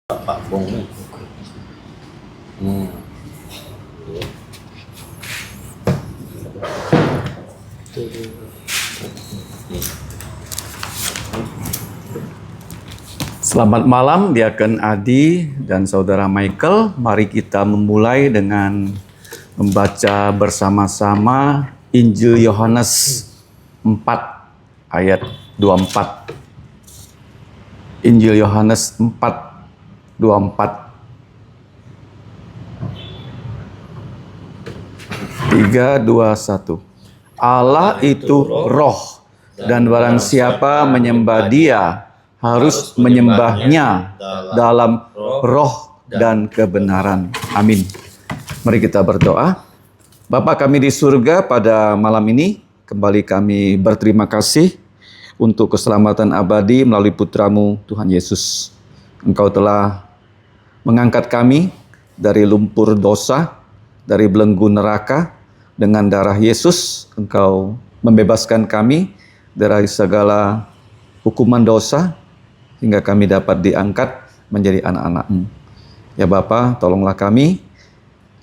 Pak Bong. Selamat malam Diaken Adi dan Saudara Michael. Mari kita memulai dengan membaca bersama-sama Injil Yohanes 4 ayat 24. Injil Yohanes 4 24. 3, 2, 1. Allah itu roh, dan barang siapa menyembah Dia harus menyembahnya dalam roh dan kebenaran. Amin. Mari kita berdoa. Bapa kami di surga, pada malam ini kembali kami berterima kasih untuk keselamatan abadi melalui putramu Tuhan Yesus. Engkau telah mengangkat kami dari lumpur dosa, dari belenggu neraka. Dengan darah Yesus, Engkau membebaskan kami dari segala hukuman dosa, hingga kami dapat diangkat menjadi anak-anak-Mu. Ya Bapa, tolonglah kami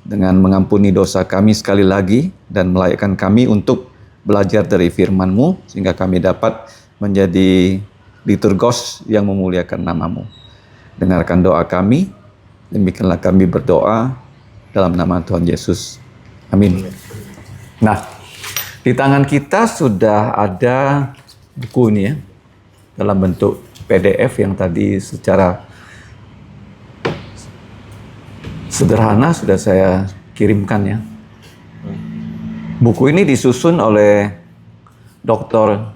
dengan mengampuni dosa kami sekali lagi, dan melayakkan kami untuk belajar dari firman-Mu, sehingga kami dapat menjadi liturgos yang memuliakan nama-Mu. Dengarkan doa kami, demikianlah kami berdoa dalam nama Tuhan Yesus. Amin. Nah, di tangan kita sudah ada buku ini ya, dalam bentuk PDF yang tadi secara sederhana sudah saya kirimkan ya. Buku ini disusun oleh Dr.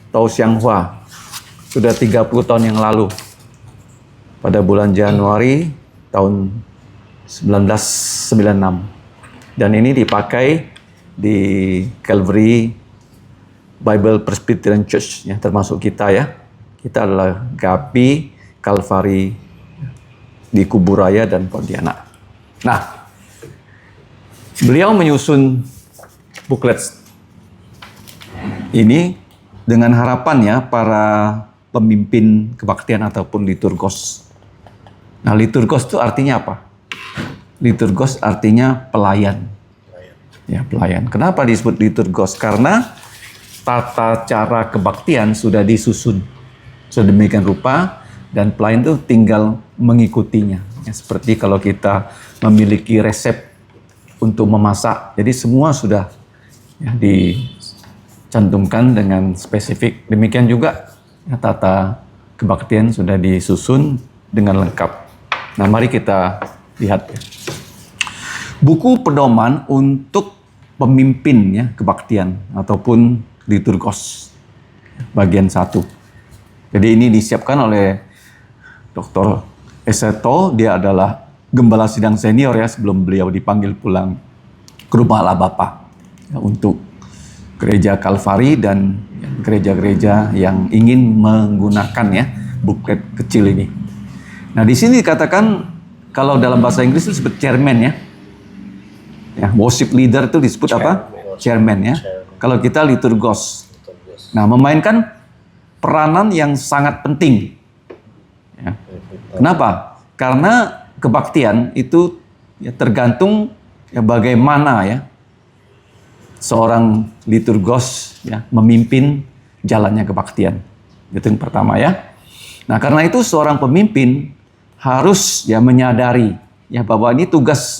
Tau Siang Hua sudah 30 tahun yang lalu, pada bulan Januari tahun 1996. Dan ini dipakai di Calvary Bible Presbyterian Church ya, termasuk kita ya. Kita adalah GAPI Calvary di Kuburaya dan Pontianak. Nah, beliau menyusun buklet ini dengan harapannya para pemimpin kebaktian ataupun liturgos. Nah, liturgos itu artinya apa? Liturgos artinya pelayan. Ya, pelayan. Kenapa disebut liturgos? Karena tata cara kebaktian sudah disusun sedemikian rupa, dan pelayan itu tinggal mengikutinya. Ya, seperti kalau kita memiliki resep untuk memasak, jadi semua sudah ya, dicantumkan dengan spesifik. Demikian juga ya, tata kebaktian sudah disusun dengan lengkap. Nah, mari kita lihat ya. Buku pedoman untuk pemimpin ya, kebaktian ataupun liturgos bagian 1. Jadi ini disiapkan oleh Dr. Eseto. Dia adalah gembala sidang senior ya, sebelum beliau dipanggil pulang ke rumah Allah Bapa ya, untuk gereja Calvary dan gereja-gereja yang ingin menggunakan ya buklet kecil ini. Nah, di sini dikatakan kalau dalam bahasa Inggris itu disebut chairman ya. Ya, worship leader itu disebut apa? Chairman ya. Kalau kita liturgos. Nah, memainkan peranan yang sangat penting. Ya. Kenapa? Karena kebaktian itu ya, tergantung ya, bagaimana ya seorang liturgos ya, memimpin jalannya kebaktian. Itu yang pertama ya. Nah, karena itu seorang pemimpin harus ya menyadari ya bahwa ini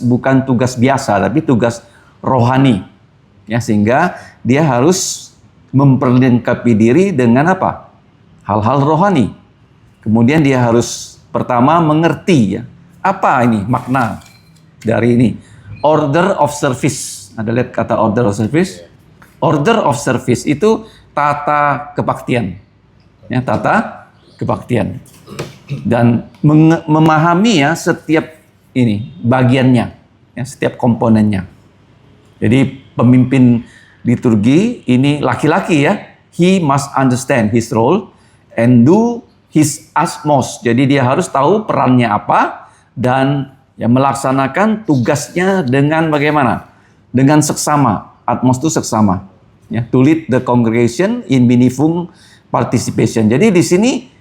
bukan tugas biasa, tapi tugas rohani. Ya, sehingga dia harus memperlengkapi diri dengan apa? Hal-hal rohani. Kemudian dia harus pertama mengerti ya, apa ini makna dari ini? Order of service. Ada lihat kata order of service? Order of service itu tata kebaktian. Ya, tata kebaktian. Dan memahami ya setiap ini bagiannya, ya, setiap komponennya. Jadi pemimpin liturgi ini laki-laki ya, he must understand his role and do his utmost. Jadi dia harus tahu perannya apa dan ya melaksanakan tugasnya dengan bagaimana? Dengan seksama. Utmost itu seksama. Ya, to lead the congregation in meaningful participation. Jadi di sini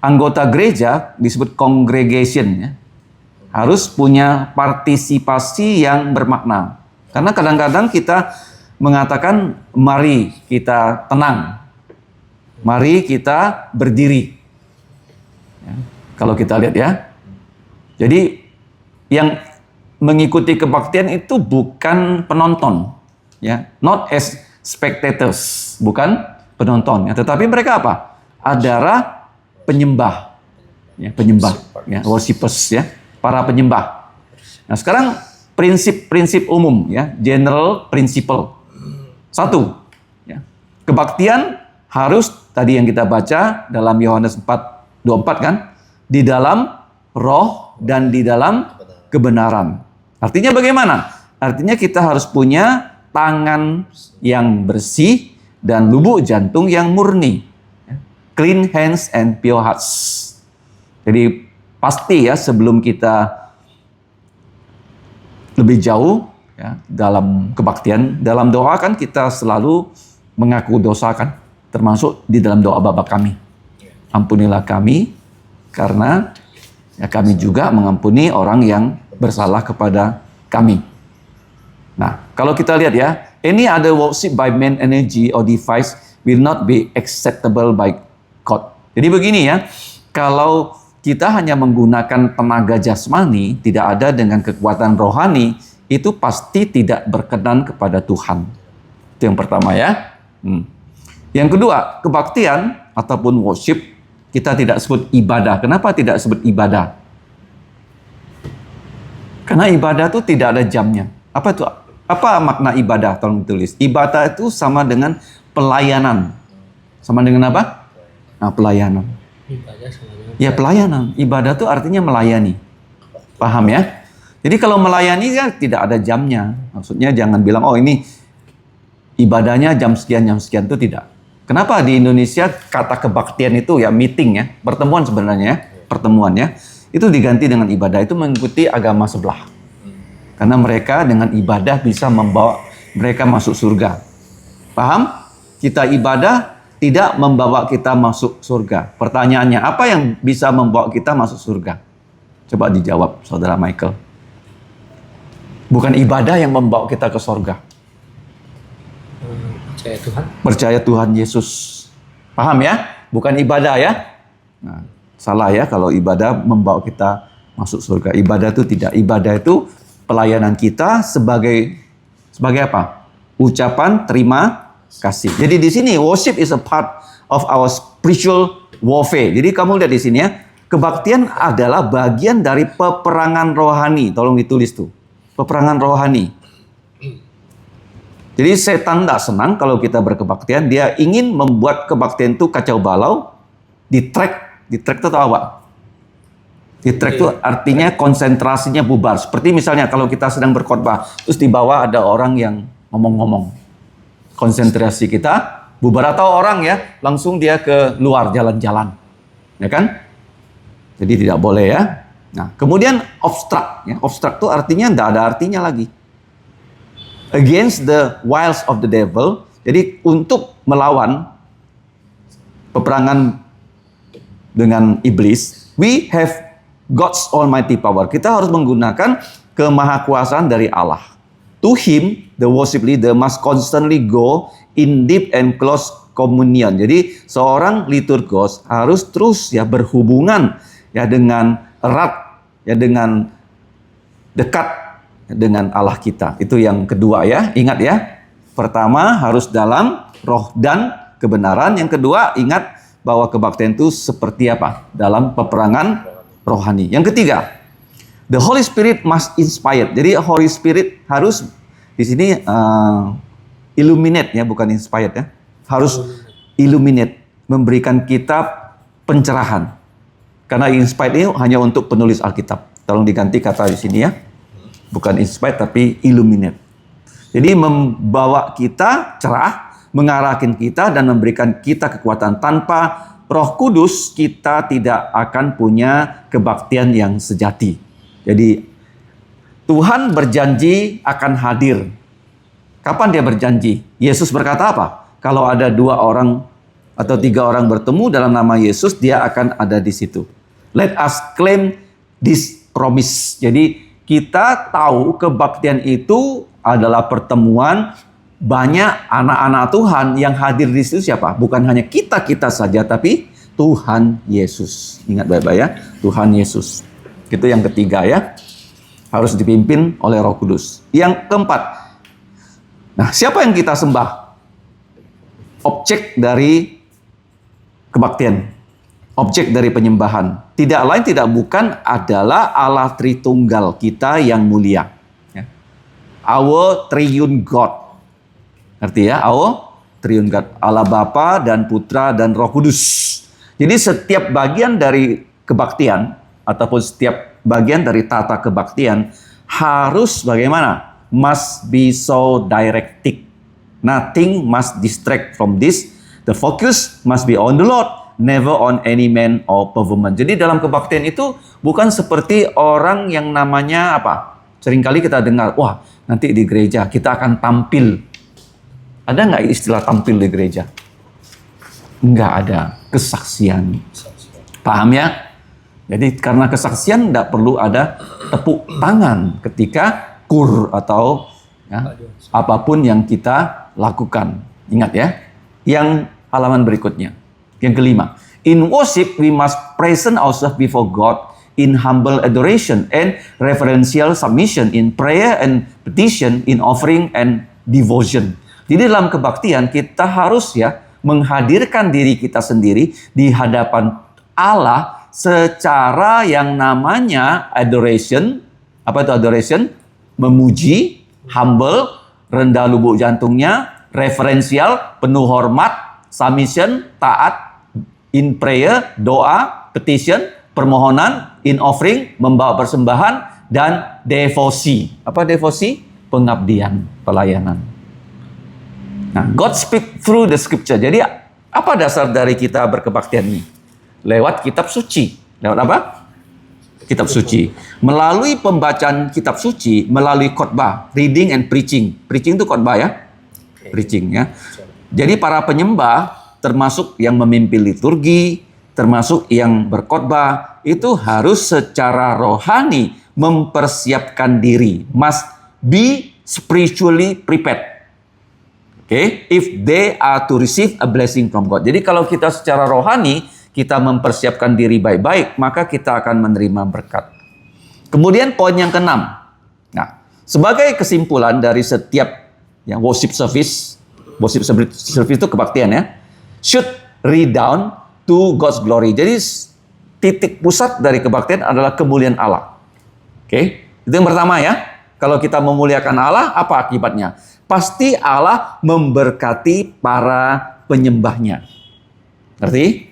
anggota gereja disebut congregation ya, harus punya partisipasi yang bermakna. Karena kadang-kadang kita mengatakan mari kita tenang, mari kita berdiri. Ya, kalau kita lihat ya, jadi yang mengikuti kebaktian itu bukan penonton, ya, not as spectators, bukan penonton, ya, tetapi mereka apa? Adalah penyembah, ya, penyembah, ya, worshipers, ya, para penyembah. Nah, sekarang prinsip-prinsip umum, ya, general principle. Satu, ya, kebaktian harus tadi yang kita baca dalam Yohanes 4:24 kan, di dalam roh dan di dalam kebenaran. Artinya bagaimana? Artinya kita harus punya tangan yang bersih dan lubuk jantung yang murni. Clean hands and pure hearts. Jadi pasti ya, sebelum kita lebih jauh ya, dalam kebaktian, dalam doa kan kita selalu mengaku dosa kan, termasuk di dalam doa Bapa kami. Ampunilah kami karena ya kami juga mengampuni orang yang bersalah kepada kami. Nah, kalau kita lihat ya, any other worship by man energy or device will not be acceptable by God. Jadi begini ya, kalau kita hanya menggunakan tenaga jasmani, tidak ada dengan kekuatan rohani, itu pasti tidak berkenan kepada Tuhan. Itu yang pertama ya. Yang kedua, kebaktian ataupun worship, kita tidak sebut ibadah. Kenapa tidak sebut ibadah? Karena ibadah itu tidak ada jamnya. Apa itu? Apa makna ibadah? Tolong ditulis. Ibadah itu sama dengan pelayanan. Sama dengan apa? Nah, pelayanan. Ya, pelayanan. Ibadah itu artinya melayani. Paham ya? Jadi kalau melayani ya tidak ada jamnya. Maksudnya jangan bilang, oh ini ibadahnya jam sekian itu tidak. Kenapa di Indonesia kata kebaktian itu ya meeting ya, pertemuan sebenarnya ya, pertemuan ya. Itu diganti dengan ibadah, itu mengikuti agama sebelah. Karena mereka dengan ibadah bisa membawa mereka masuk surga. Paham? Kita ibadah tidak membawa kita masuk surga. Pertanyaannya, apa yang bisa membawa kita masuk surga? Coba dijawab, Saudara Michael. Bukan ibadah yang membawa kita ke surga. Percaya Tuhan. Percaya Tuhan Yesus. Paham ya? Bukan ibadah ya? Nah, salah ya kalau ibadah membawa kita masuk surga. Ibadah itu tidak. Ibadah itu pelayanan kita sebagai apa? Ucapan terima kasih. Jadi di sini worship is a part of our spiritual warfare. Jadi kamu lihat di sini ya, kebaktian adalah bagian dari peperangan rohani. Tolong ditulis tuh. Peperangan rohani. Jadi setan tidak senang kalau kita berkebaktian. Dia ingin membuat kebaktian itu kacau balau. Di track itu apa? Di track itu artinya konsentrasinya bubar. Seperti misalnya kalau kita sedang berkhotbah, terus di bawah ada orang yang ngomong-ngomong. Konsentrasi kita bubar, atau orang ya langsung dia ke luar jalan-jalan. Ya kan? Jadi tidak boleh ya. Nah, kemudian obstruct. Ya. Obstruct itu artinya tidak ada artinya lagi. Against the wiles of the devil. Jadi untuk melawan peperangan dengan iblis, we have God's almighty power. Kita harus menggunakan kemahakuasaan dari Allah. To him, the worship leader must constantly go in deep and close communion. Jadi seorang liturgos harus terus ya berhubungan ya dengan erat ya dengan dekat dengan Allah kita. Itu yang kedua ya. Ingat ya. Pertama harus dalam roh dan kebenaran. Yang kedua ingat bahwa kebaktian itu seperti apa? Dalam peperangan rohani. Yang ketiga, the Holy Spirit must inspire. Jadi Holy Spirit harus di sini illuminate ya, bukan inspired ya. Harus illuminate, memberikan kita pencerahan. Karena inspired ini hanya untuk penulis Alkitab. Tolong diganti kata di sini ya. Bukan inspired tapi illuminate. Jadi membawa kita cerah, mengarahkan kita dan memberikan kita kekuatan. Tanpa Roh Kudus kita tidak akan punya kebaktian yang sejati. Jadi Tuhan berjanji akan hadir. Kapan dia berjanji? Yesus berkata apa? Kalau ada dua orang atau 3 orang bertemu dalam nama Yesus, dia akan ada di situ. Let us claim this promise. Jadi kita tahu kebaktian itu adalah pertemuan banyak anak-anak Tuhan yang hadir di situ siapa? Bukan hanya kita saja, tapi Tuhan Yesus. Ingat baik-baik ya, Tuhan Yesus. Itu yang ketiga ya. Harus dipimpin oleh Roh Kudus. Yang keempat. Nah, siapa yang kita sembah? Objek dari kebaktian, objek dari penyembahan, tidak lain tidak bukan adalah Allah Tritunggal kita yang mulia, ya. Our Triune God, ngerti ya? Our Triune God, Allah Bapa dan Putra dan Roh Kudus. Jadi setiap bagian dari kebaktian ataupun setiap bagian dari tata kebaktian harus bagaimana? Must be so directed. Nothing must distract from this. The focus must be on the Lord, never on any man or government. Jadi dalam kebaktian itu bukan seperti orang yang namanya apa? Seringkali kita dengar, wah nanti di gereja kita akan tampil. Ada nggak istilah tampil di gereja? Nggak ada. Kesaksian. Paham ya? Jadi karena kesaksian tidak perlu ada tepuk tangan ketika kur atau ya, apapun yang kita lakukan. Ingat ya. Yang halaman berikutnya. Yang kelima. In worship we must present ourselves before God in humble adoration and reverential submission, in prayer and petition, in offering and devotion. Jadi dalam kebaktian kita harus ya menghadirkan diri kita sendiri di hadapan Allah secara yang namanya adoration. Apa itu adoration? Memuji, humble, rendah lubuk jantungnya, referensial, penuh hormat, submission, taat, in prayer, doa, petition, permohonan, in offering, membawa persembahan, dan devosi. Apa devosi? Pengabdian, pelayanan. Nah, God speak through the scripture. Jadi, apa dasar dari kita berkebaktian ini? Lewat kitab suci. Lewat apa? Kitab suci. Melalui pembacaan kitab suci, melalui khotbah, reading and preaching. Preaching itu khotbah ya? Preaching ya. Jadi para penyembah, termasuk yang memimpin liturgi, termasuk yang berkhotbah, itu harus secara rohani mempersiapkan diri. Must be spiritually prepared. Okay? If they are to receive a blessing from God. Jadi kalau kita secara rohani, kita mempersiapkan diri baik-baik, maka kita akan menerima berkat. Kemudian poin yang keenam. Nah, sebagai kesimpulan dari setiap yang worship service itu kebaktian ya, should redound to God's glory. Jadi titik pusat dari kebaktian adalah kemuliaan Allah. Oke, itu yang pertama ya. Kalau kita memuliakan Allah, apa akibatnya? Pasti Allah memberkati para penyembahnya. Ngerti?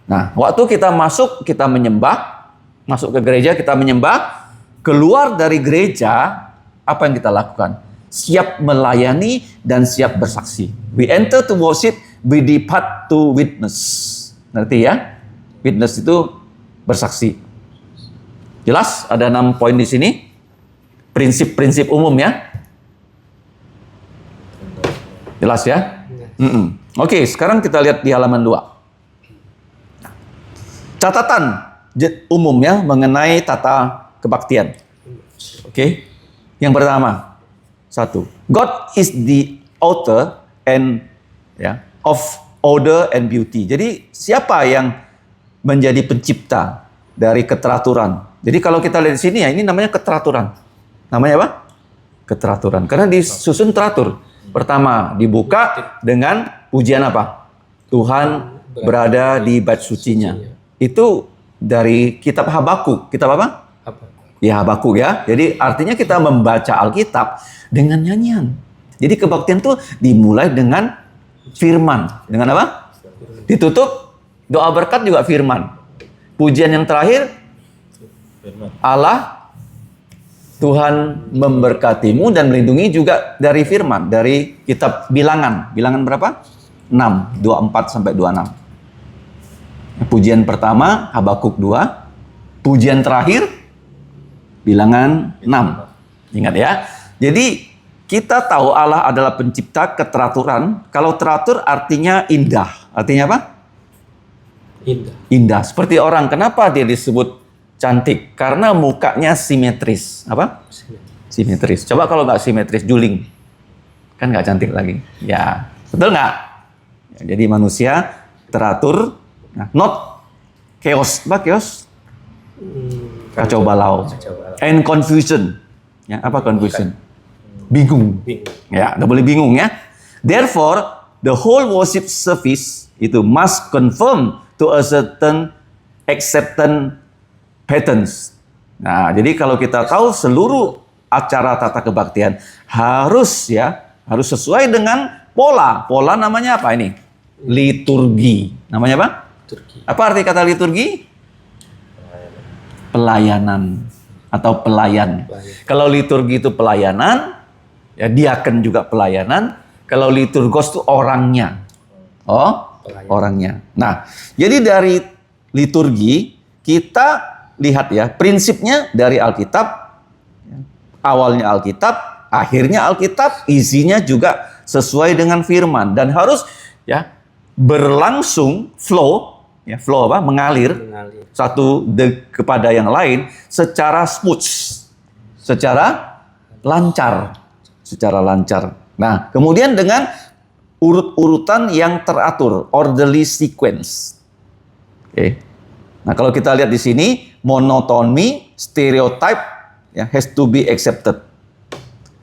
Nah, waktu kita masuk, kita menyembah, masuk ke gereja, kita menyembah, keluar dari gereja, apa yang kita lakukan? Siap melayani dan siap bersaksi. We enter to worship, we depart to witness. Ngerti ya? Witness itu bersaksi. Jelas? Ada 6 poin di sini. Prinsip-prinsip umum ya. Jelas ya? Oke, sekarang kita lihat di halaman 2. Catatan umum ya mengenai tata kebaktian. Oke. Yang pertama, 1. God is the author and of order and beauty. Jadi siapa yang menjadi pencipta dari keteraturan? Jadi kalau kita lihat di sini ya, ini namanya keteraturan. Namanya apa? Keteraturan. Karena disusun teratur. Pertama, dibuka dengan pujian apa? Tuhan berada di bait sucinya. Itu dari kitab Habakuk. Kitab apa? Ya, Habakuk ya. Jadi artinya kita membaca Alkitab dengan nyanyian. Jadi kebaktian itu dimulai dengan firman. Dengan apa? Ditutup doa berkat juga firman. Pujian yang terakhir Allah Tuhan memberkatimu dan melindungi juga dari firman, dari kitab Bilangan. Bilangan berapa? 6, 24 sampai 26. Pujian pertama Habakuk 2, pujian terakhir Bilangan 6. Ingat ya. Jadi kita tahu Allah adalah pencipta keteraturan. Kalau teratur artinya indah, Artinya apa? Indah. Indah. Seperti orang. Kenapa dia disebut cantik? Karena mukanya simetris. Apa? Simetris. Coba kalau nggak simetris, juling. Kan nggak cantik lagi. Ya, betul nggak? Ya, jadi manusia teratur. Nah, not chaos. Apa chaos? Kacau balau. And confusion. Ya, apa confusion? Bingung. Ya, nggak boleh bingung ya. Therefore, the whole worship service itu must conform to a certain acceptance patterns. Nah, jadi kalau kita tahu seluruh acara tata kebaktian harus sesuai dengan pola. Pola namanya apa ini? Liturgi. Namanya apa? Turki. Apa arti kata liturgi? Pelayanan atau pelayan. Kalau liturgi itu pelayanan, ya diaken juga pelayanan. Kalau liturgos itu orangnya. Oh, Pelayan. orangnya. Nah, jadi dari liturgi kita lihat ya, prinsipnya dari Alkitab, awalnya Alkitab, akhirnya Alkitab, isinya juga sesuai dengan firman dan harus ya berlangsung flow, ya flow apa? Mengalir satu kepada yang lain secara smooth, secara lancar, Nah, kemudian dengan urut-urutan yang teratur, orderly sequence. Oke. Nah, kalau kita lihat di sini, monotony, stereotype, ya, has to be accepted.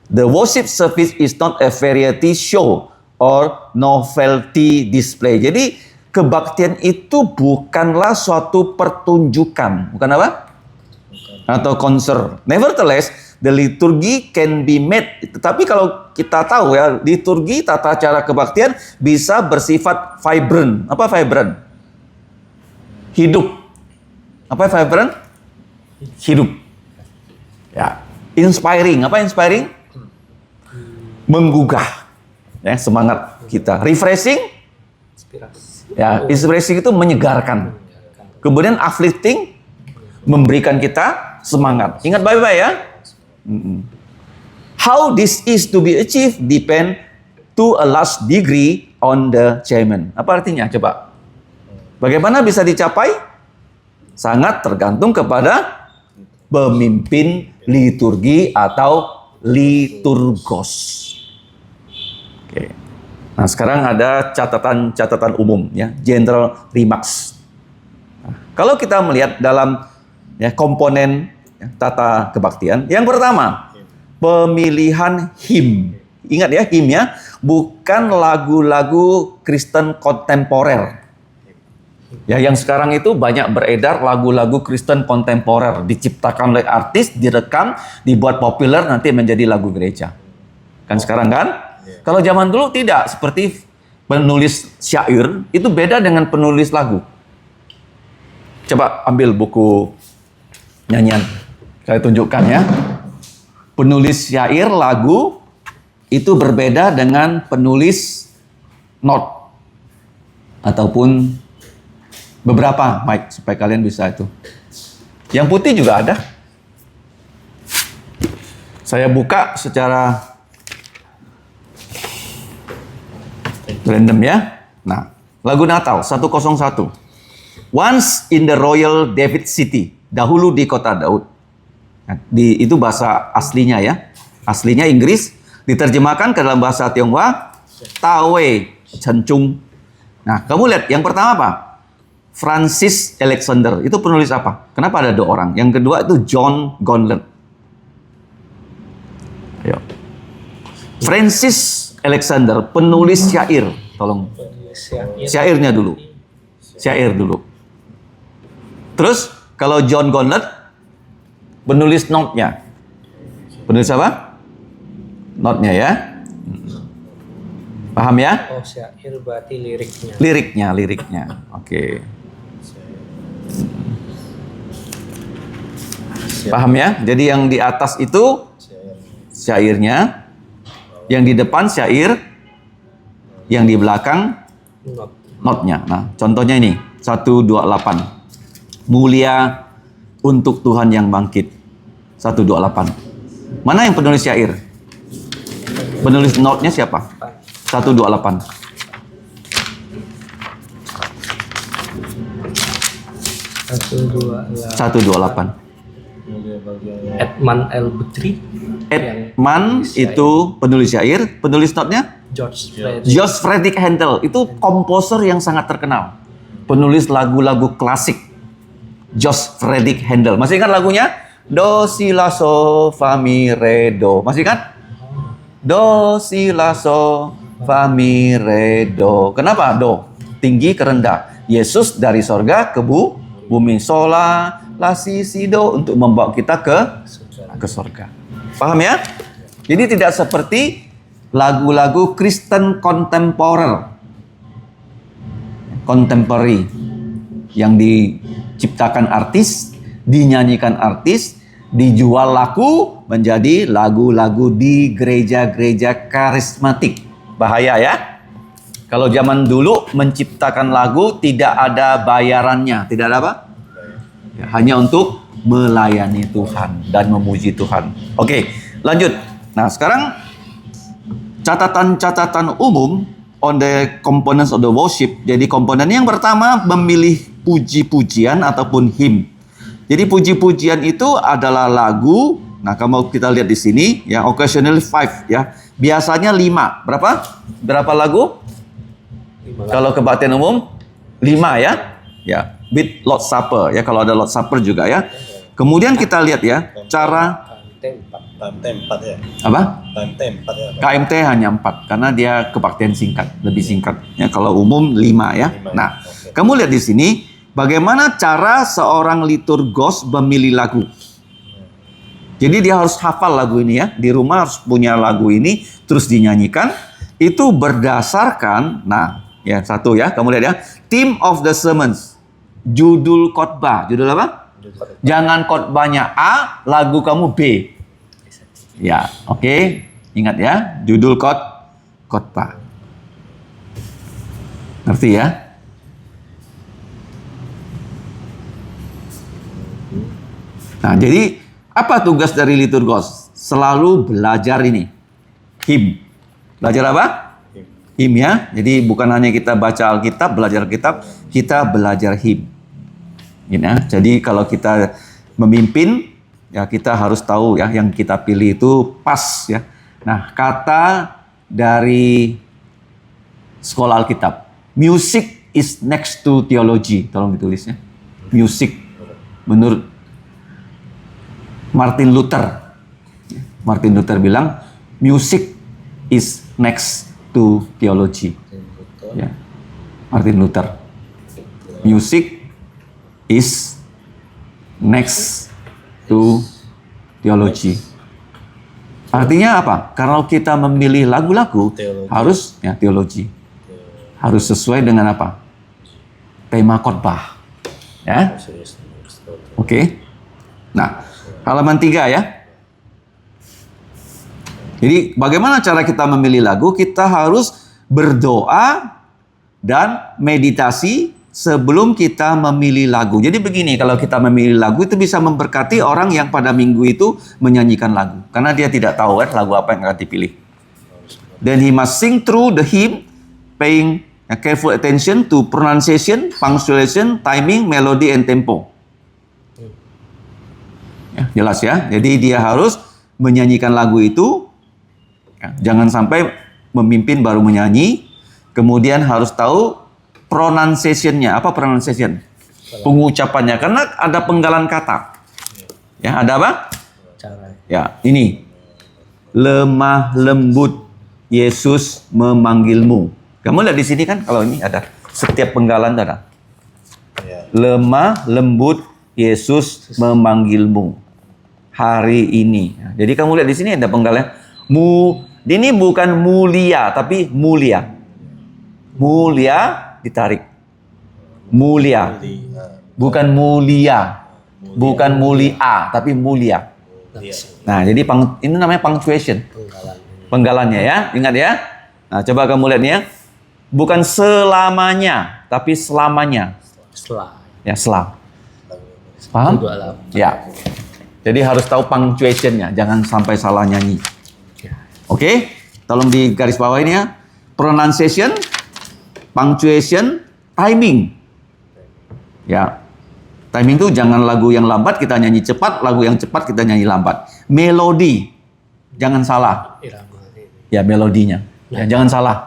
The worship service is not a variety show or novelty display. Jadi, kebaktian itu bukanlah suatu pertunjukan. Bukan apa? Atau konser. Nevertheless, the liturgy can be made. Tetapi kalau kita tahu ya, liturgi tata cara kebaktian bisa bersifat vibrant. Apa vibrant? Hidup. Apa vibrant? Hidup. Ya, inspiring. Apa inspiring? Menggugah. Ya, semangat kita. Refreshing? Ya, inspiring itu menyegarkan. Kemudian uplifting, memberikan kita semangat. Ingat baik-baik ya. How this is to be achieved depend to a large degree on the chairman. Apa artinya? Coba. Bagaimana bisa dicapai? Sangat tergantung kepada pemimpin liturgi atau liturgos. Oke. Nah, sekarang ada catatan umum ya, general remarks. Nah, kalau kita melihat dalam ya komponen ya, tata kebaktian, yang pertama pemilihan him. Ingat ya, him ya, bukan lagu-lagu Kristen kontemporer. Ya, yang sekarang itu banyak beredar lagu-lagu Kristen kontemporer, diciptakan oleh artis, direkam, dibuat populer, nanti menjadi lagu gereja. Kan sekarang kan? Kalau zaman dulu tidak, seperti penulis syair itu beda dengan penulis lagu. Coba ambil buku nyanyian, saya tunjukkan ya. Penulis syair lagu itu berbeda dengan penulis not ataupun beberapa mic supaya kalian bisa itu. Yang putih juga ada. Saya buka secara random ya. Nah, lagu Natal 101. Once in the royal David city. Dahulu di kota Daud. Nah, itu bahasa aslinya ya. Aslinya Inggris. Diterjemahkan ke dalam bahasa Tionghoa. Tawe Chencung. Nah, kamu lihat yang pertama apa? Francis Alexander. Itu penulis apa? Kenapa ada 2 orang? Yang kedua itu John Gonlet. Ayo. Francis Alexander, penulis syair. Tolong. Syairnya dulu. Syair dulu. Terus, kalau John Gonlet, penulis note-nya. Penulis apa? Note-nya ya. Paham ya? Oh, syair berarti liriknya. Liriknya. Oke. Paham ya? Jadi yang di atas itu syairnya, yang di depan syair, yang di belakang not-nya. Nah, contohnya ini 128. Mulia untuk Tuhan yang bangkit. 128. Mana yang penulis syair? Penulis note-nya siapa? 128. 128. 128. Edman L. Butri. Edman itu penulis syair, penulis notnya George Frederick Handel, itu komposer yang sangat terkenal. Penulis lagu-lagu klasik. George Frederick Handel. Masih ingat lagunya? Do, si, la, so, fa, mi, re, do. Masih ingat? Do, si, la, so, fa, mi, re, do. Kenapa do? Tinggi ke rendah. Yesus dari sorga ke bumi. Sola, la, si, do, untuk membawa kita ke sorga. Paham ya? Jadi tidak seperti lagu-lagu Kristen contemporary yang diciptakan artis, dinyanyikan artis, dijual laku menjadi lagu-lagu di gereja-gereja karismatik. Bahaya ya. Kalau zaman dulu menciptakan lagu tidak ada bayarannya, tidak ada apa? Ya, hanya untuk melayani Tuhan dan memuji Tuhan. Oke, lanjut. Nah, sekarang catatan-catatan umum on the components of the worship. Jadi komponen yang pertama memilih puji-pujian ataupun hymn. Jadi puji-pujian itu adalah lagu. Nah, kalau kita lihat di sini ya, occasionally 5 ya. Biasanya 5. Berapa lagu? 5. Kalau kebaktian umum 5 ya. Ya, with Lord's Supper ya, kalau ada Lord's Supper juga ya. Kemudian kita lihat ya, cara KMT 4 ya. apa? KMT 4 ya. KMT hanya 4 karena dia kebaktian singkat, lebih singkat. Ya, kalau umum 5 ya. 5, Nah, oke. kamu lihat di sini bagaimana cara seorang liturgos memilih lagu. Jadi dia harus hafal lagu ini ya. Di rumah harus punya lagu ini terus dinyanyikan. Itu berdasarkan, nah, ya satu ya, kamu lihat ya, theme of the sermons. Judul khotbah. Judul apa? Jangan khotbahnya A, lagu kamu B. Ya, oke. Ingat ya, judul khotbah. Ngerti ya? Nah, jadi apa tugas dari liturgos? Selalu belajar ini. Hymn. Belajar apa? Hymn ya. Jadi bukan hanya kita baca Alkitab, belajar Alkitab, kita belajar hymn. Ya, jadi kalau kita memimpin, ya kita harus tahu ya yang kita pilih itu pas ya. Nah, kata dari sekolah Alkitab, music is next to theology. Tolong ditulisnya. Music menurut Martin Luther. Martin Luther bilang music is next to theology. Ya. Martin Luther. Music is next to theology. Artinya apa? Kalau kita memilih lagu-lagu harus ya teologi. Harus sesuai dengan apa? Tema khotbah. Ya. Oke. Nah, halaman 3 ya. Jadi bagaimana cara kita memilih lagu? Kita harus berdoa dan meditasi sebelum kita memilih lagu. Jadi begini, kalau kita memilih lagu itu bisa memberkati orang yang pada minggu itu menyanyikan lagu. Karena dia tidak tahu kan lagu apa yang akan dipilih. Then he must sing through the hymn, paying careful attention to pronunciation, punctuation, timing, melody, and tempo. Ya, jelas ya. Jadi dia harus menyanyikan lagu itu. Ya, jangan sampai memimpin baru menyanyi. Kemudian harus tahu pronunciation-nya. Apa pronunciation? Pengucapannya. Karena ada penggalan kata. Ya, ada apa? Cara. Ya, ini. Lemah lembut Yesus memanggilmu. Kamu lihat di sini kan kalau ini ada setiap penggalan ada. Ya. Lemah lembut Yesus memanggilmu hari ini. Nah, jadi kamu lihat di sini ada penggalan ini bukan mulia tapi mulia. Mulia ditarik. Mulia. Bukan mulia. Bukan mulia tapi mulia. Nah, jadi ini namanya punctuation. Penggalannya ya. Ingat ya. Nah, coba kamu lihat nih ya. Bukan selamanya tapi selamanya. Setelah. Ya, selam. Paham? Ya. Jadi harus tahu punctuation-nya, jangan sampai salah nyanyi. Oke? Tolong di garis bawah ini ya. Pronunciation, punctuation, timing. Ya. Timing itu jangan lagu yang lambat kita nyanyi cepat, lagu yang cepat kita nyanyi lambat. Melodi, jangan salah. Irama ini. Ya melodinya, ya, jangan salah.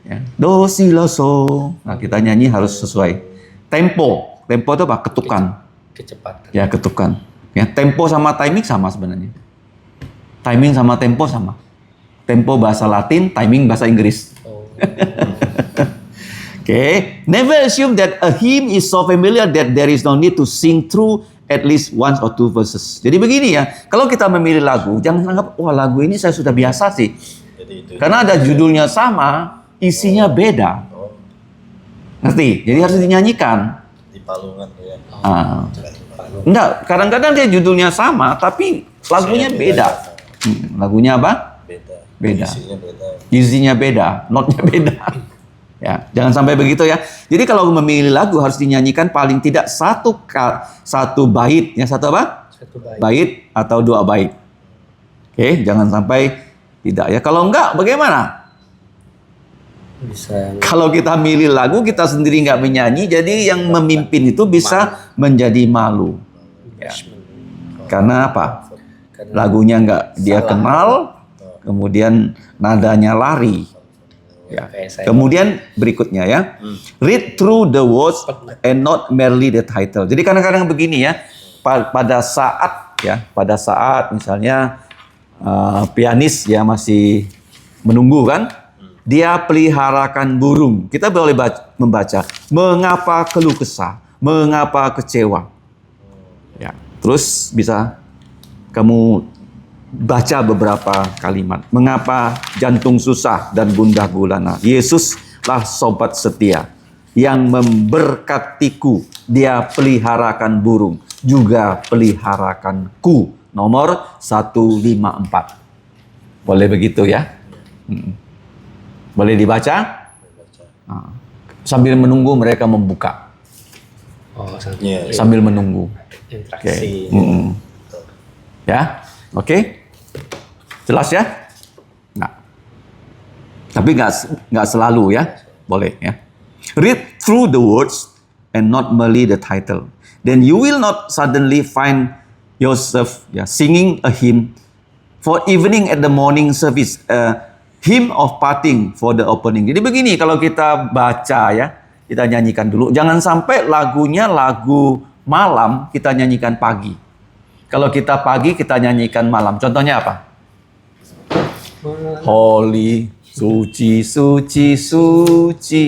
Ya. Do si la so. Nah kita nyanyi harus sesuai. Tempo itu apa? Ketukan. Kecepatan. Ya ketukan. Ya tempo sama timing sama sebenarnya. Timing sama tempo sama. Tempo bahasa Latin, timing bahasa Inggris. Oh. Okay. Never assume that a hymn is so familiar that there is no need to sing through at least one or two verses. Jadi begini ya, kalau kita memilih lagu, jangan anggap, wah lagu ini saya sudah biasa sih. Jadi itu. Karena ada judulnya sama, isinya beda. Oh, Ngerti? Jadi harus dinyanyikan. di palungan tuh ya. Ah. Palung. Enggak, kadang-kadang dia judulnya sama, tapi lagunya beda. Lagunya apa? Beda. Beda. Isinya beda. Isinya beda, notnya beda. Ya, jangan sampai begitu ya. Jadi kalau memilih lagu harus dinyanyikan paling tidak satu bait, ya satu apa? Satu baik. Bait atau dua bait. Oke, jangan sampai tidak ya. Kalau enggak, bagaimana? Bisa. Kalau kita milih lagu kita sendiri nggak menyanyi, jadi yang memimpin itu bisa menjadi malu. Ya. Karena apa? Karena Lagunya nggak dia Salah. kenal, kemudian nadanya lari. Ya. kayak saya. Kemudian berikutnya ya, read through the words and not merely the title. Jadi kadang-kadang begini ya, pada saat misalnya pianis ya masih menunggu kan, dia peliharakan burung. Kita boleh membaca, mengapa keluh kesah, mengapa kecewa. Ya, terus bisa kamu baca beberapa kalimat. Mengapa jantung susah dan gundah gulana? Yesuslah sobat setia yang memberkatiku. Dia peliharakan burung, juga peliharakanku. Nomor 154. Boleh begitu ya? Boleh dibaca? Nah, sambil menunggu mereka membuka. Oh, Iya. Sambil menunggu. interaksi. Ya, oke. Jelas ya? Nah. Tapi nggak selalu ya. Boleh ya. Read through the words and not merely the title. Then you will not suddenly find yourself singing a hymn for evening at the morning service. Hymn of parting for the opening. Jadi begini, kalau kita baca ya, kita nyanyikan dulu. Jangan sampai lagunya lagu malam kita nyanyikan pagi. Kalau kita pagi kita nyanyikan malam. Contohnya apa? Holy, suci, suci, suci.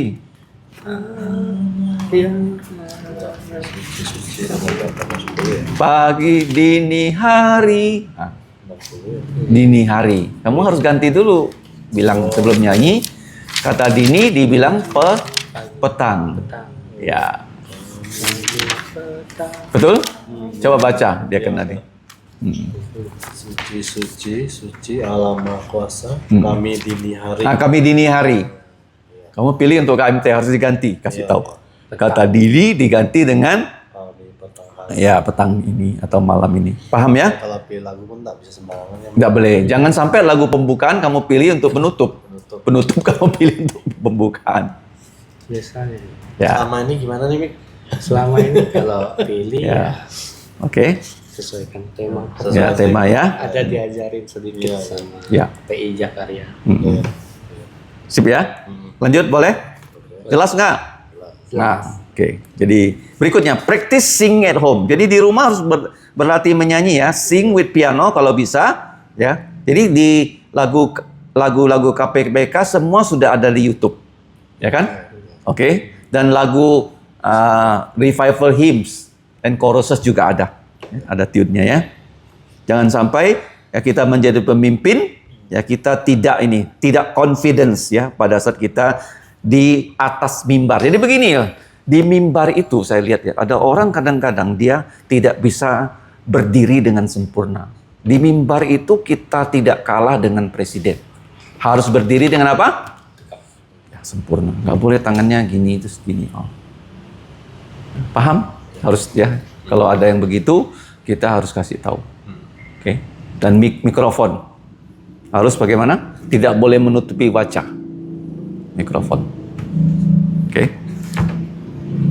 Pagi, dini hari. Nah, dini hari. Kamu harus ganti dulu. Bilang sebelum nyanyi, kata dini dibilang petang. Ya. Betul? Coba baca, dia kan tadi. Suci, suci, suci, Allah Maha Kuasa. Kami dini hari. Nah, kami dini hari. Kamu pilih untuk KMT harus diganti, kasih tahu. Kata dini diganti dengan Kami petang hari. ya petang ini atau malam ini. Paham ya? Kalau pilih lagu pun tak bisa sembarangan ya. Nggak boleh. Jangan sampai lagu pembukaan kamu pilih untuk penutup. Penutup kamu pilih untuk pembukaan. Biasanya. Ya. Selama ini gimana nih, Mik? Selama ini kalau pilih Ya. ya Oke. sesuaikan tema. Ya, tema ya. Ada diajarin sedikit Iya, sama Ya. PI Jakarta. Mm-mm. Sip ya? Lanjut boleh? Jelas nggak? Nah, oke. Jadi berikutnya, practice sing at home. Jadi di rumah harus berlatih menyanyi ya. Sing with piano kalau bisa. Ya. Jadi di lagu-lagu KPBK semua sudah ada di YouTube. Ya kan? Oke. Dan lagu revival hymns and choruses juga ada. Ada tune-nya ya. Jangan sampai ya kita menjadi pemimpin ya kita tidak confidence ya pada saat kita di atas mimbar. Jadi begini ya, di mimbar itu saya lihat ya ada orang kadang-kadang dia tidak bisa berdiri dengan sempurna. Di mimbar itu kita tidak kalah dengan presiden. Harus berdiri dengan apa? Ya, sempurna. Nggak boleh tangannya gini terus gini. Oh. Paham? Harus ya. Kalau ada yang begitu kita harus kasih tahu. Oke. Dan mikrofon harus bagaimana? Tidak boleh menutupi wajah. Mikrofon. Oke.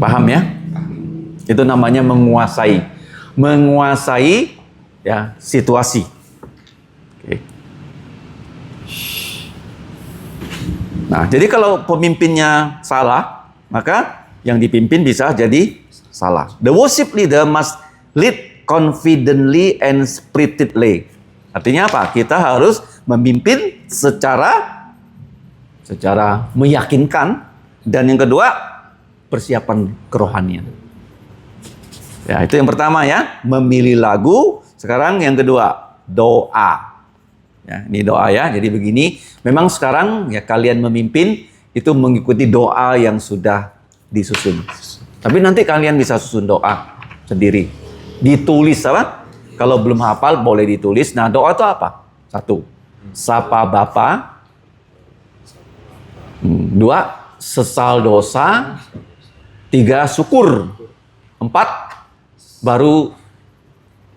Paham ya? Itu namanya menguasai. Menguasai ya situasi. Oke. Nah, jadi kalau pemimpinnya salah, maka yang dipimpin bisa jadi salah. The worship leader must lead confidently and spiritedly. Artinya apa? Kita harus memimpin secara meyakinkan, dan yang kedua persiapan kerohanian. Ya, itu yang pertama ya, memilih lagu. Sekarang yang kedua, doa. Ya, ini doa ya. Jadi begini, memang sekarang ya kalian memimpin itu mengikuti doa yang sudah disusun. Tapi nanti kalian bisa susun doa sendiri. Ditulis apa? Kalau belum hafal boleh ditulis. Nah, doa itu apa? 1. Sapa Bapa. 2. Sesal dosa. 3. Syukur. 4. Baru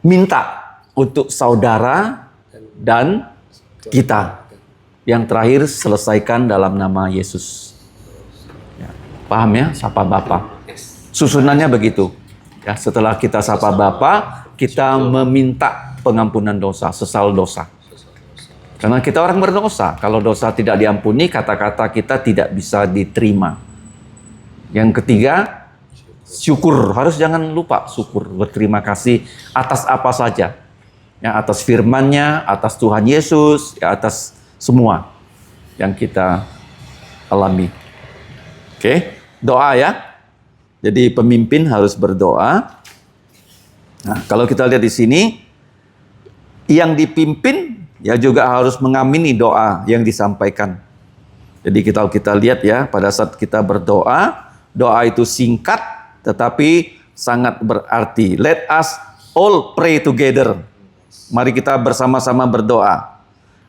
minta untuk saudara dan kita. Yang terakhir selesaikan dalam nama Yesus. Ya, paham ya? Sapa Bapa. Susunannya begitu. Ya, setelah kita sapa Bapa, kita meminta pengampunan dosa, sesal dosa. Karena kita orang berdosa. Kalau dosa tidak diampuni, kata-kata kita tidak bisa diterima. Yang ketiga, syukur. Harus jangan lupa syukur, berterima kasih atas apa saja. Ya, atas firman-Nya, atas Tuhan Yesus, ya, atas semua yang kita alami. Oke, doa ya. Jadi pemimpin harus berdoa. Nah, kalau kita lihat di sini, yang dipimpin ya juga harus mengamini doa yang disampaikan. Jadi kita lihat ya, pada saat kita berdoa, doa itu singkat tetapi sangat berarti. Let us all pray together. Mari kita bersama-sama berdoa.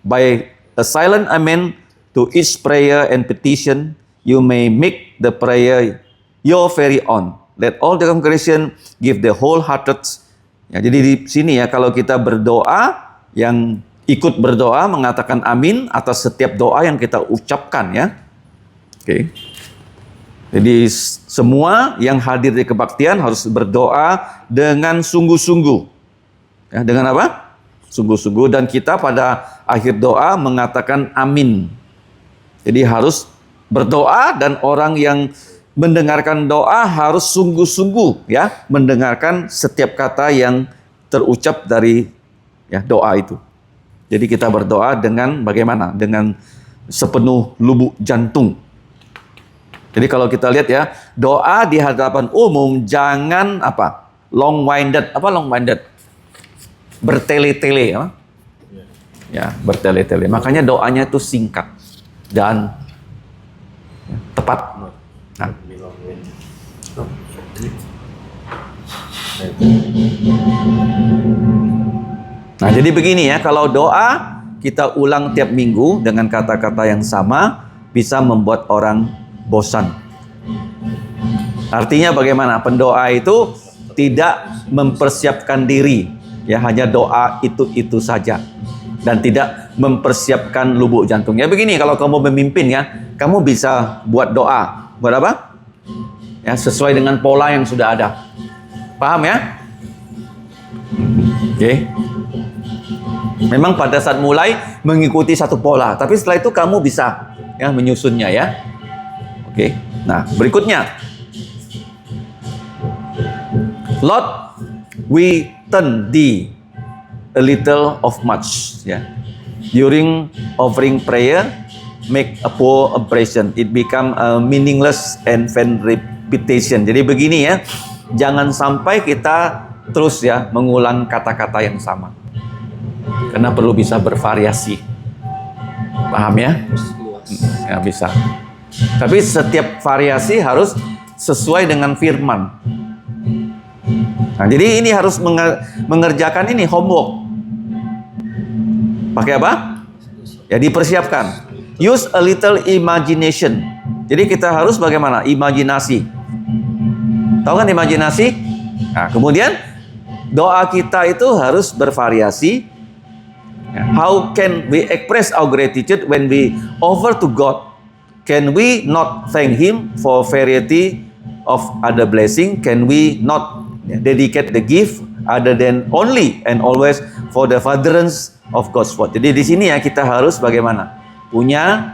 By a silent amen to each prayer and petition, you may make the prayer your very own. Let all the congregation give the wholehearted. Ya, jadi di sini ya, kalau kita berdoa, yang ikut berdoa mengatakan amin atas setiap doa yang kita ucapkan ya. Oke. Jadi semua yang hadir di kebaktian harus berdoa dengan sungguh-sungguh. Ya, dengan apa? Sungguh-sungguh, dan kita pada akhir doa mengatakan amin. Jadi harus berdoa, dan orang yang mendengarkan doa harus sungguh-sungguh ya, mendengarkan setiap kata yang terucap dari ya doa itu. Jadi kita berdoa dengan bagaimana? Dengan sepenuh lubuk jantung. Jadi kalau kita lihat ya, doa di hadapan umum jangan apa? Long-winded. Apa long-winded? Bertele-tele ya. Ya, bertele-tele. Makanya doanya itu singkat dan ya, tepat. Nah. Nah, jadi begini ya, kalau doa kita ulang tiap minggu dengan kata-kata yang sama, bisa membuat orang bosan. Artinya bagaimana? Pendoa itu tidak mempersiapkan diri, ya hanya doa itu saja, dan tidak mempersiapkan lubuk jantungnya. Begini, kalau kamu memimpin ya, kamu bisa buat doa. Buat apa? Ya, sesuai dengan pola yang sudah ada. Paham ya? Oke. Memang pada saat mulai mengikuti satu pola, tapi setelah itu kamu bisa ya menyusunnya ya. Oke. Nah, berikutnya. Lord, we turn thee a little of much ya. During offering prayer, make a poor impression. It become a meaningless and vain repetition. Jadi begini ya, jangan sampai kita terus ya mengulang kata-kata yang sama. Karena perlu bisa bervariasi. Paham ya? Ya bisa. Tapi setiap variasi harus sesuai dengan firman. Nah, jadi ini harus mengerjakan ini homework. Pakai apa? Ya, dipersiapkan. Use a little imagination. Jadi kita harus bagaimana? Imajinasi. Tahu kan imajinasi? Nah, kemudian doa kita itu harus bervariasi. How can we express our gratitude when we offer to God? Can we not thank Him for variety of other blessing, can we not dedicate the gift other than only and always for the furtherance of God's word. Jadi di sini ya kita harus bagaimana? Punya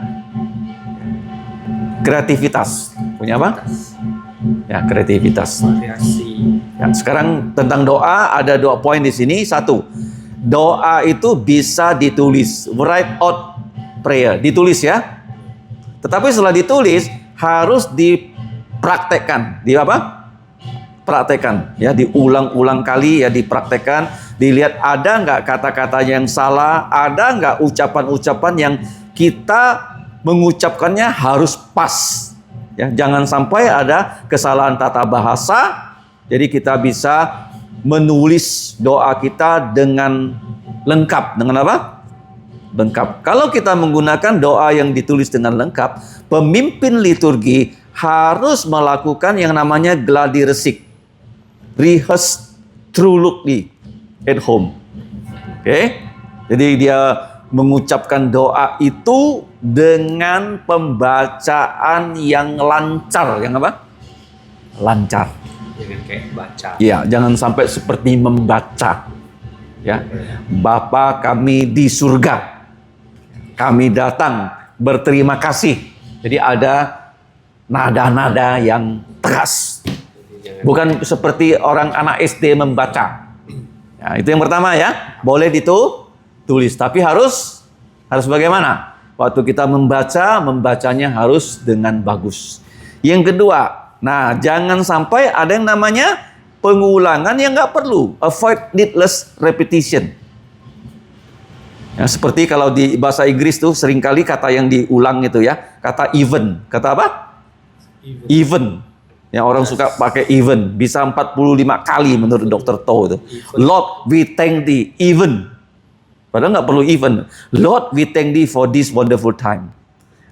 kreativitas. Punya apa? Ya, kreativitas. Variasi. Ya, sekarang tentang doa ada 2 poin di sini. 1, doa itu bisa ditulis, write out prayer, ditulis ya. Tetapi setelah ditulis harus dipraktekkan. Di apa? Praktekkan ya, diulang-ulang kali ya, dipraktekkan, dilihat ada nggak kata-kata yang salah, ada nggak ucapan-ucapan yang kita mengucapkannya harus pas. Ya, jangan sampai ada kesalahan tata bahasa. Jadi kita bisa menulis doa kita dengan lengkap. Dengan apa? Lengkap. Kalau kita menggunakan doa yang ditulis dengan lengkap, pemimpin liturgi harus melakukan yang namanya gladi resik. Rehearse thoroughly at home. Oke? Jadi dia mengucapkan doa itu dengan pembacaan yang lancar. Yang apa? Lancar. Jangan kayak baca. Ya, jangan sampai seperti membaca. Ya. Bapa kami di surga, kami datang berterima kasih. Jadi ada nada-nada yang tegas. Bukan seperti orang anak SD membaca. Ya, itu yang pertama ya. Boleh ditulis, tapi harus bagaimana? Waktu kita membacanya harus dengan bagus. Yang kedua, nah jangan sampai ada yang namanya pengulangan yang nggak perlu. Avoid needless repetition. Ya, seperti kalau di bahasa Inggris tuh seringkali kata yang diulang itu ya, kata even. Kata apa? Even. Ya, orang suka pakai even. Bisa 45 kali menurut Dr. To itu. Lord, we thank thee. Even. Padahal nggak perlu even. Lord, we thank thee for this wonderful time.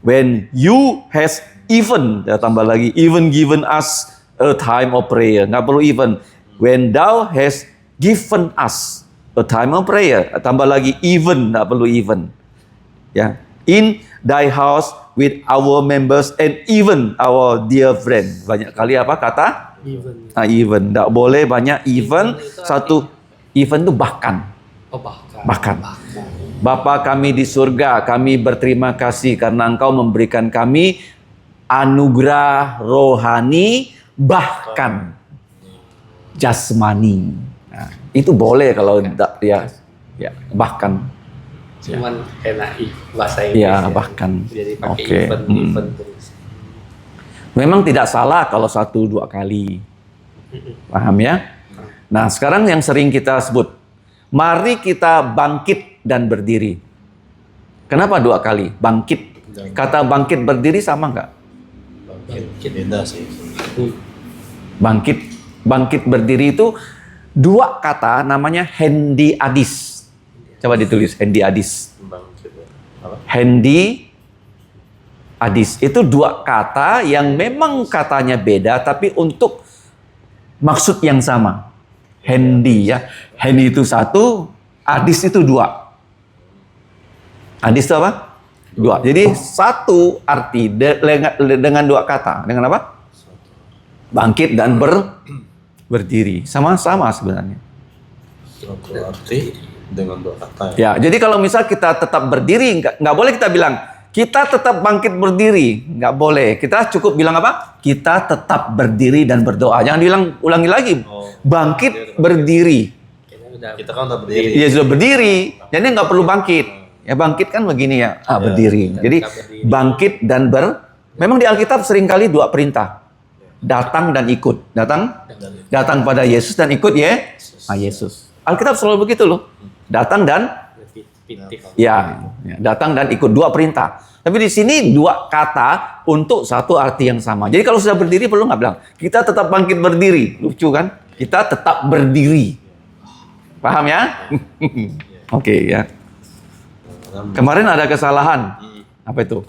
When you has even, ya tambah lagi, even given us a time of prayer. Nggak perlu even. When thou has given us a time of prayer. Tambah lagi even, nggak perlu even. Ya, in thy house with our members and even our dear friend. Banyak kali apa kata? Even. Even. Nggak boleh banyak even. Satu even itu bahkan. Oh, bahkan. Bahkan. Bapa kami di surga, kami berterima kasih karena Engkau memberikan kami anugerah rohani bahkan jasmani. Nah, itu boleh kalau ya bahkan. Cuman enak bahasa Inggris. Ya, bahkan. Jadi pakai Oke. even terus. Memang tidak salah kalau 1-2 kali. Paham ya? Nah, sekarang yang sering kita sebut, mari kita bangkit dan berdiri. Kenapa 2 kali? Bangkit. Kata bangkit berdiri sama nggak? Beda sih. Bangkit berdiri itu 2 kata namanya hendi adis. Coba ditulis hendi adis. Hendi adis itu 2 kata yang memang katanya beda tapi untuk maksud yang sama. Hendi ya. Hendi itu 1, adis itu 2. Adis itu apa? 2. Jadi 1 arti dengan 2 kata. Dengan apa? Bangkit dan berdiri. Sama-sama sebenarnya. Satu arti dengan 2 kata. Ya, jadi kalau misal kita tetap berdiri, nggak boleh kita bilang kita tetap bangkit berdiri, nggak boleh. Kita cukup bilang apa? Kita tetap berdiri dan berdoa. Jangan ulangi lagi. Bangkit berdiri. Kita kan udah berdiri. Ya sudah berdiri, jadi nggak perlu bangkit. Ya bangkit kan begini ya, berdiri. Jadi bangkit dan memang di Alkitab seringkali 2 perintah. Datang dan ikut. Datang pada Yesus dan ikut Yesus. Alkitab selalu begitu loh. Datang dan datang dan ikut 2 perintah. Tapi di sini 2 kata untuk 1 arti yang sama. Jadi kalau sudah berdiri perlu nggak bilang kita tetap bangkit berdiri. Lucu kan? Kita tetap berdiri. Paham ya? Oke ya. Kemarin ada kesalahan. Apa itu?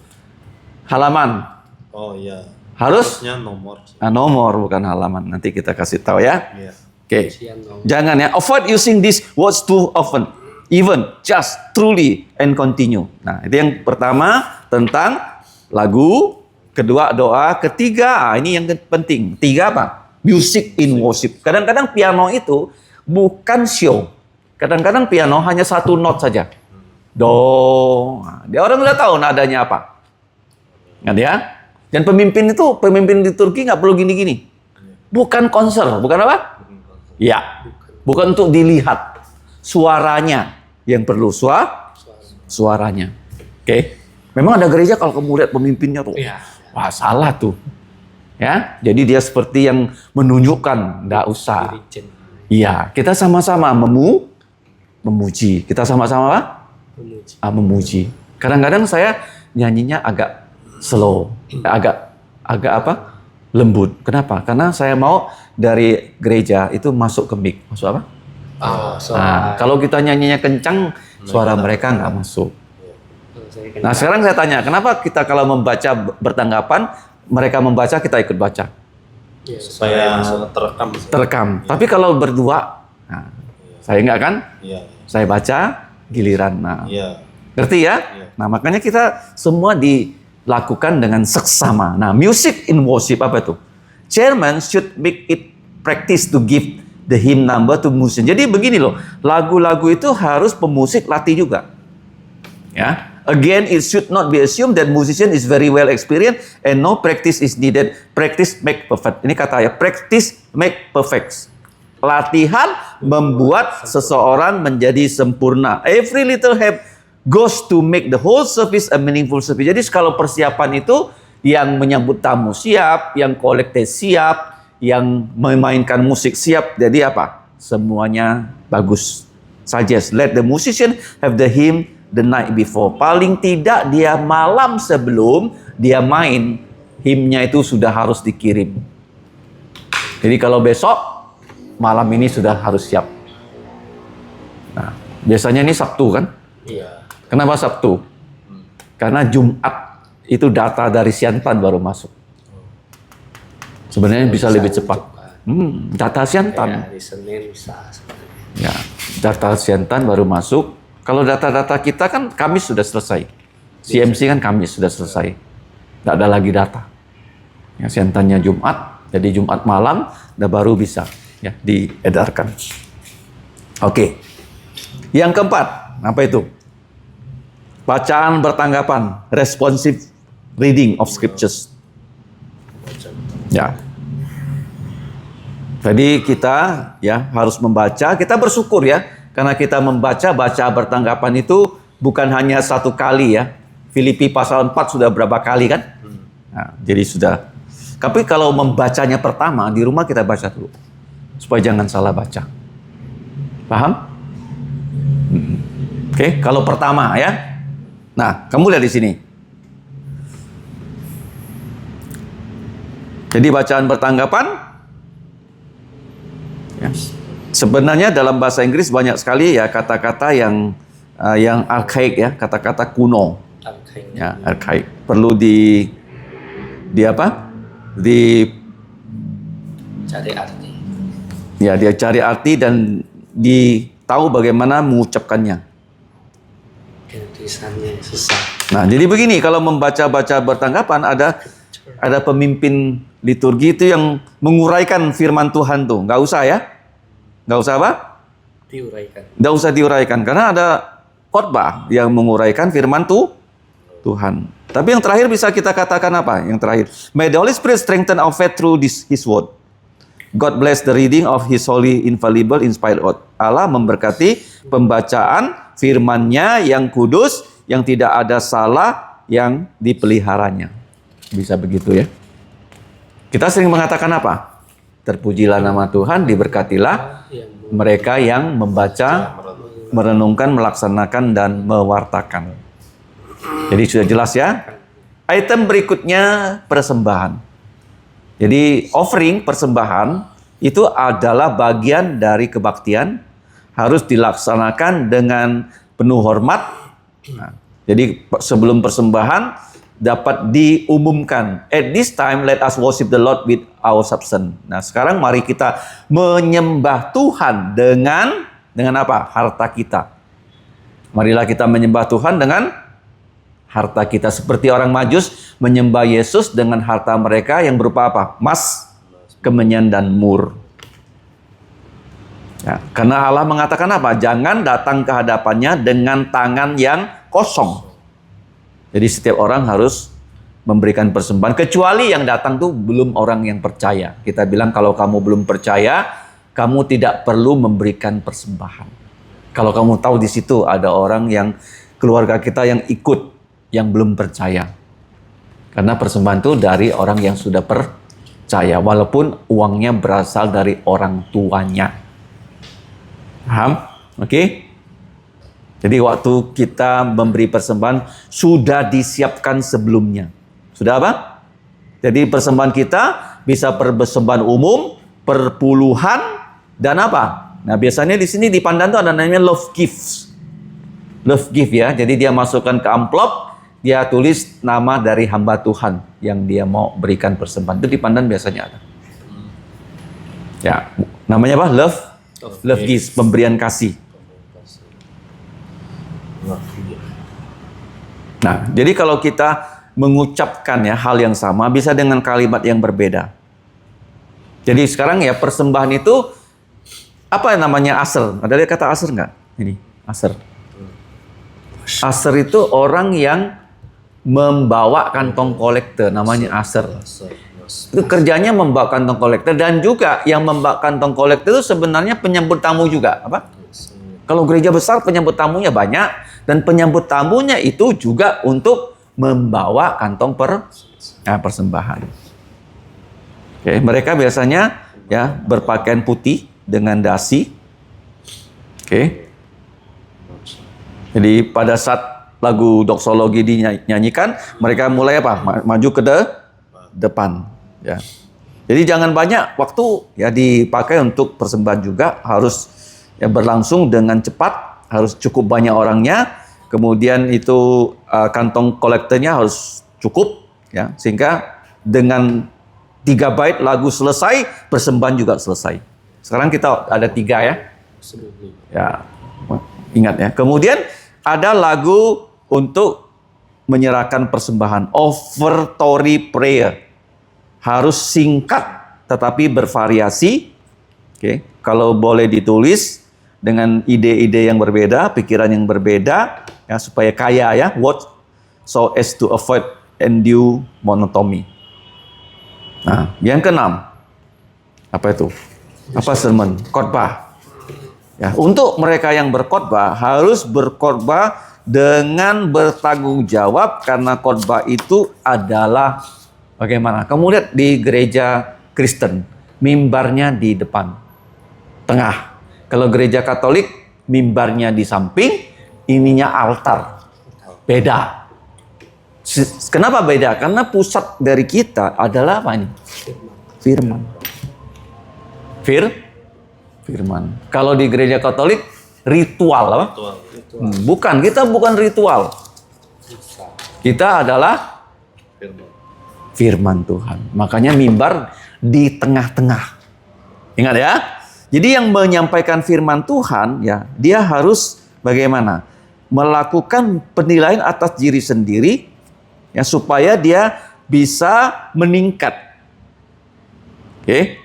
Halaman. Oh iya. Harusnya nomor. Nomor bukan halaman. Nanti kita kasih tahu ya. Iya. Oke. Jangan ya. Avoid using these words too often. Even, just, truly, and continue. Nah, itu yang pertama tentang lagu Kedua doa, ketiga, ini yang penting. Tiga apa? Music in worship. Kadang-kadang piano itu bukan show. Kadang-kadang piano hanya satu not saja. Do. Nah, dia orang udah tahu nadanya apa. Nggak ya? Dan pemimpin di Turki nggak perlu gini-gini. Bukan konser, bukan apa? Ya, bukan untuk dilihat. Suaranya yang perlu suaranya. Oke. Memang ada gereja kalau kamu lihat pemimpinnya tuh. Iya. Wah, salah tuh. Ya, jadi dia seperti yang menunjukkan, enggak usah. Dirigent. Iya, kita sama-sama memuji. Kita sama-sama apa? Memuji. Memuji. Kadang-kadang saya nyanyinya agak slow, agak apa? Lembut. Kenapa? Karena saya mau dari gereja itu masuk ke mic. Masuk apa? Oh, Nah, kalau kita nyanyinya kencang, suara mereka nggak masuk. Nah, sekarang saya tanya, kenapa kita kalau membaca bertanggapan, mereka membaca, kita ikut baca? ya, Supaya terekam. Terekam. Tapi kalau berdua, nah, saya nggak kan? Iya. Saya baca, giliran. Nah, Iya. ngerti ya? Iya. Nah, makanya kita semua dilakukan dengan seksama. Nah, music in worship apa itu? Chairman should make it practice to give the hymn number to musician. Jadi begini loh, lagu-lagu itu harus pemusik latih juga. Ya. Again, it should not be assumed that musician is very well experienced and no practice is needed. Practice make perfect. Ini kata ya, practice make perfect. Latihan membuat seseorang menjadi sempurna. Every little help goes to make the whole service a meaningful service. Jadi kalau persiapan itu yang menyambut tamu siap, yang kolektif siap, yang memainkan musik siap. Jadi apa? Semuanya bagus. Suggest let the musician have the hymn the night before. Paling tidak dia malam sebelum dia main, himnya itu sudah harus dikirim. Jadi kalau besok malam ini sudah harus siap. Nah, biasanya ini Sabtu kan? Iya. Kenapa Sabtu? Karena Jumat itu data dari Siantan baru masuk. Sebenarnya bisa lebih cepat. Data Siantan. Hari Senin bisa sebenarnya. Ya, data Siantan baru masuk. Kalau data-data kita kan Kamis sudah selesai. CMC kan Kamis sudah selesai. Tidak ada lagi data. Ya, Siantannya Jumat, jadi Jumat malam udah baru bisa ya diedarkan. Oke. Yang keempat, apa itu? Bacaan bertanggapan, responsive reading of scriptures. Ya. Jadi kita ya harus membaca, kita bersyukur ya. Karena kita baca bertanggapan itu bukan hanya satu kali ya. Filipi pasal 4 sudah berapa kali kan? Nah, jadi sudah. Tapi kalau membacanya pertama, di rumah kita baca dulu. Supaya jangan salah baca. Paham? Oke, kalau pertama ya. Nah, kamu lihat di sini. Jadi bacaan bertanggapan. Ya. Sebenarnya dalam bahasa Inggris banyak sekali ya kata-kata yang arkaik ya, kata-kata kuno. Arkaik. Ya, arkaik. Perlu di apa? Cari arti. Ya, dia cari arti dan tahu bagaimana mengucapkannya. Tulisannya susah. Nah, jadi begini, kalau membaca-baca bertanggapan ada pemimpin liturgi itu yang menguraikan firman Tuhan tuh. Nggak usah ya. Nggak usah apa? Diuraikan. Nggak usah diuraikan. Karena ada khotbah yang menguraikan firman Tuhan. Tapi yang terakhir bisa kita katakan apa? Yang terakhir. May the Holy Spirit strengthen our faith through His word. God bless the reading of His holy, infallible, inspired word. Allah memberkati pembacaan firman-Nya yang kudus, yang tidak ada salah, yang dipeliharanya. Bisa begitu ya. Kita sering mengatakan apa? Terpujilah nama Tuhan, diberkatilah mereka yang membaca, merenungkan, melaksanakan, dan mewartakan. Jadi sudah jelas ya. Item berikutnya persembahan. Jadi offering, persembahan, itu adalah bagian dari kebaktian. Harus dilaksanakan dengan penuh hormat. Nah, jadi sebelum persembahan dapat diumumkan. At this time, let us worship the Lord with our substance. Nah, sekarang mari kita menyembah Tuhan dengan apa? Harta kita. Marilah kita menyembah Tuhan dengan harta kita. Seperti orang Majus menyembah Yesus dengan harta mereka yang berupa apa? Emas, kemenyan, dan mur. Ya, karena Allah mengatakan apa? Jangan datang ke hadapannya dengan tangan yang kosong. Jadi setiap orang harus memberikan persembahan. Kecuali yang datang tuh belum orang yang percaya. Kita bilang kalau kamu belum percaya, kamu tidak perlu memberikan persembahan. Kalau kamu tahu di situ ada orang yang keluarga kita yang ikut, yang belum percaya. Karena persembahan itu dari orang yang sudah percaya. Walaupun uangnya berasal dari orang tuanya. Paham? Oke? Jadi waktu kita memberi persembahan sudah disiapkan sebelumnya. Sudah apa? Jadi persembahan kita bisa persembahan umum, perpuluhan, dan apa? Nah biasanya di sini di Pandan tuh ada namanya love gifts. Love gift ya. Jadi dia masukkan ke amplop, dia tulis nama dari hamba Tuhan yang dia mau berikan persembahan. Itu di Pandan biasanya ada. Ya, namanya apa? Love gifts, pemberian kasih. Nah, jadi kalau kita mengucapkan ya hal yang sama bisa dengan kalimat yang berbeda. Jadi sekarang ya persembahan itu apa namanya aser? Ada lihat kata aser nggak? Ini aser. Aser itu orang yang membawa kantong kolektor, namanya aser. Itu kerjanya membawa kantong kolektor, dan juga yang membawa kantong kolektor itu sebenarnya penyambut tamu juga. Apa? Kalau gereja besar penyambut tamunya banyak, dan penyambut tamunya itu juga untuk membawa kantong persembahan. Oke, mereka biasanya ya berpakaian putih dengan dasi. Oke. Jadi pada saat lagu doksologi dinyanyikan, mereka mulai apa? Maju ke depan. Ya. Jadi jangan banyak waktu ya dipakai untuk persembahan juga, harus ya berlangsung dengan cepat, harus cukup banyak orangnya, kemudian itu kantong kolektornya harus cukup ya, sehingga dengan 3 bait lagu selesai, persembahan juga selesai. Sekarang kita ada 3 ya. Ya, ingat ya. Kemudian ada lagu untuk menyerahkan persembahan, offertory prayer. Harus singkat tetapi bervariasi. Oke, kalau boleh ditulis dengan ide-ide yang berbeda, pikiran yang berbeda, ya supaya kaya ya. What so as to avoid undue monotony. Nah, yang keenam apa itu? Apa sermon? Khotbah. Ya, untuk mereka yang berkhotbah harus berkhotbah dengan bertanggung jawab, karena khotbah itu adalah bagaimana? Kamu lihat di gereja Kristen, mimbarnya di depan, tengah. Kalau gereja Katolik, mimbarnya di samping, ininya altar. Beda. Kenapa beda? Karena pusat dari kita adalah apa ini? Firman. Firman. Kalau di gereja Katolik, ritual apa? Bukan, kita bukan ritual. Kita adalah firman Tuhan. Makanya mimbar di tengah-tengah. Ingat ya. Jadi yang menyampaikan firman Tuhan ya, dia harus bagaimana? Melakukan penilaian atas diri sendiri ya, supaya dia bisa meningkat. Oke.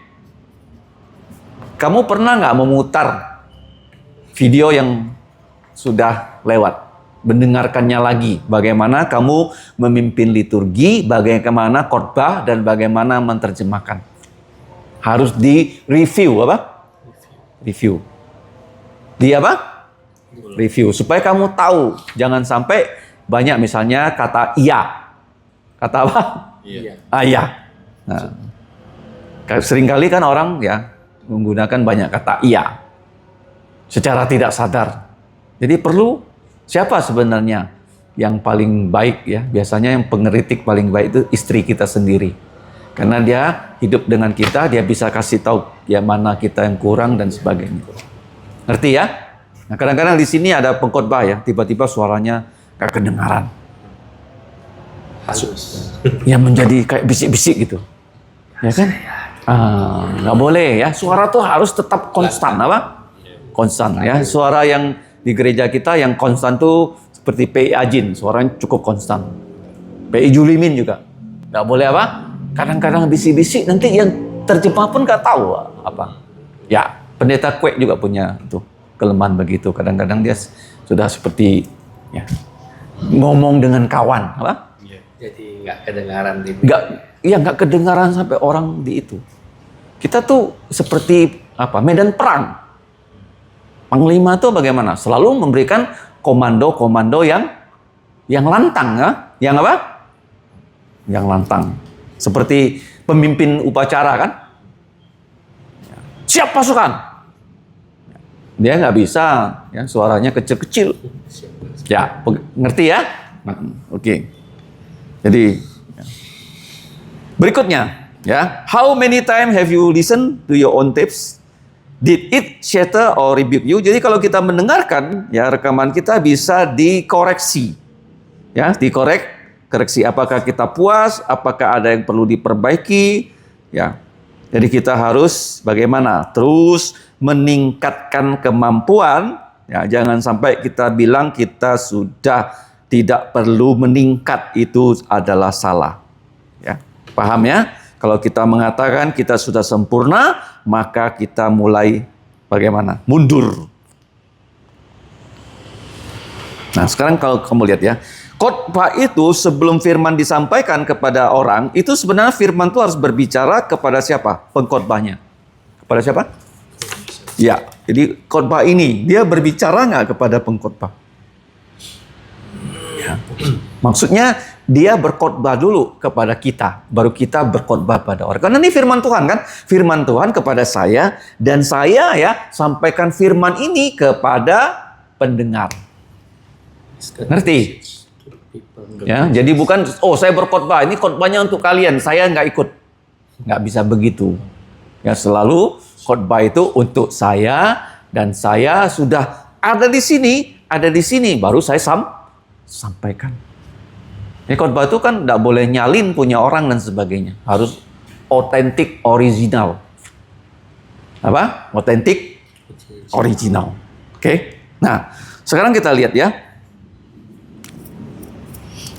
Kamu pernah nggak memutar video yang sudah lewat? Mendengarkannya lagi. Bagaimana kamu memimpin liturgi, bagaimana khotbah, dan bagaimana menerjemahkan. Harus di-review apa? Review. Di apa? Review. Supaya kamu tahu. Jangan sampai banyak misalnya kata iya. Kata apa? Iya. Iya. Nah, seringkali kan orang ya menggunakan banyak kata iya secara tidak sadar. Jadi perlu siapa sebenarnya yang paling baik ya? Biasanya yang pengeritik paling baik itu istri kita sendiri. Karena dia hidup dengan kita, dia bisa kasih tahu ya mana kita yang kurang dan sebagainya. Ngerti ya? Nah, kadang-kadang di sini ada pengkhotbah ya, tiba-tiba suaranya gak kedengaran. Ya menjadi kayak bisik-bisik gitu. Ya kan? Nggak boleh ya, suara tuh harus tetap konstan apa? Konstan ya. Suara yang di gereja kita yang konstan tuh Seperti PI Ajin, suaranya cukup konstan. PI Julimin juga. Nggak boleh apa? Kadang-kadang bisik-bisik, nanti yang terjemah pun nggak tahu apa. Ya, pendeta Kwek juga punya tuh kelemahan begitu. Kadang-kadang dia sudah seperti ya, ngomong dengan kawan, apa? Jadi nggak kedengaran di Nggak kedengaran sampai orang di itu. Kita tuh seperti apa? Medan perang. Panglima tuh bagaimana? Selalu memberikan komando-komando yang lantang, ya? Yang apa? Yang lantang. Seperti pemimpin upacara kan? Siap pasukan. Dia nggak bisa, ya suaranya kecil-kecil. Ya, ngerti ya? Oke. Jadi ya. Berikutnya, ya, how many time have you listened to your own tapes? Did it shatter or rebuke you? Jadi kalau kita mendengarkan, ya rekaman kita bisa dikoreksi, ya, koreksi apakah kita puas, apakah ada yang perlu diperbaiki, ya. Jadi kita harus bagaimana? Terus meningkatkan kemampuan, ya, jangan sampai kita bilang kita sudah tidak perlu meningkat, itu adalah salah. Ya, paham ya? Kalau kita mengatakan kita sudah sempurna, maka kita mulai bagaimana? Mundur. Nah, sekarang kalau kamu lihat ya, khotbah itu sebelum firman disampaikan kepada orang, itu sebenarnya firman itu harus berbicara kepada siapa? Pengkhotbahnya. Kepada siapa? Ya, jadi khotbah ini dia berbicara nggak kepada pengkhotbah? Ya. Maksudnya dia berkhotbah dulu kepada kita, baru kita berkhotbah pada orang. Karena ini firman Tuhan kan, firman Tuhan kepada saya dan saya ya sampaikan firman ini kepada pendengar. Ngerti? Ya, jadi bukan saya berkhotbah, ini khotbahnya untuk kalian, saya nggak ikut. Nggak bisa begitu. Ya, selalu khotbah itu untuk saya dan saya sudah ada di sini, baru saya sampaikan. Ini khotbah itu kan tidak boleh nyalin punya orang dan sebagainya. Harus otentik, original. Apa? Otentik, original. Oke. Nah, sekarang kita lihat ya.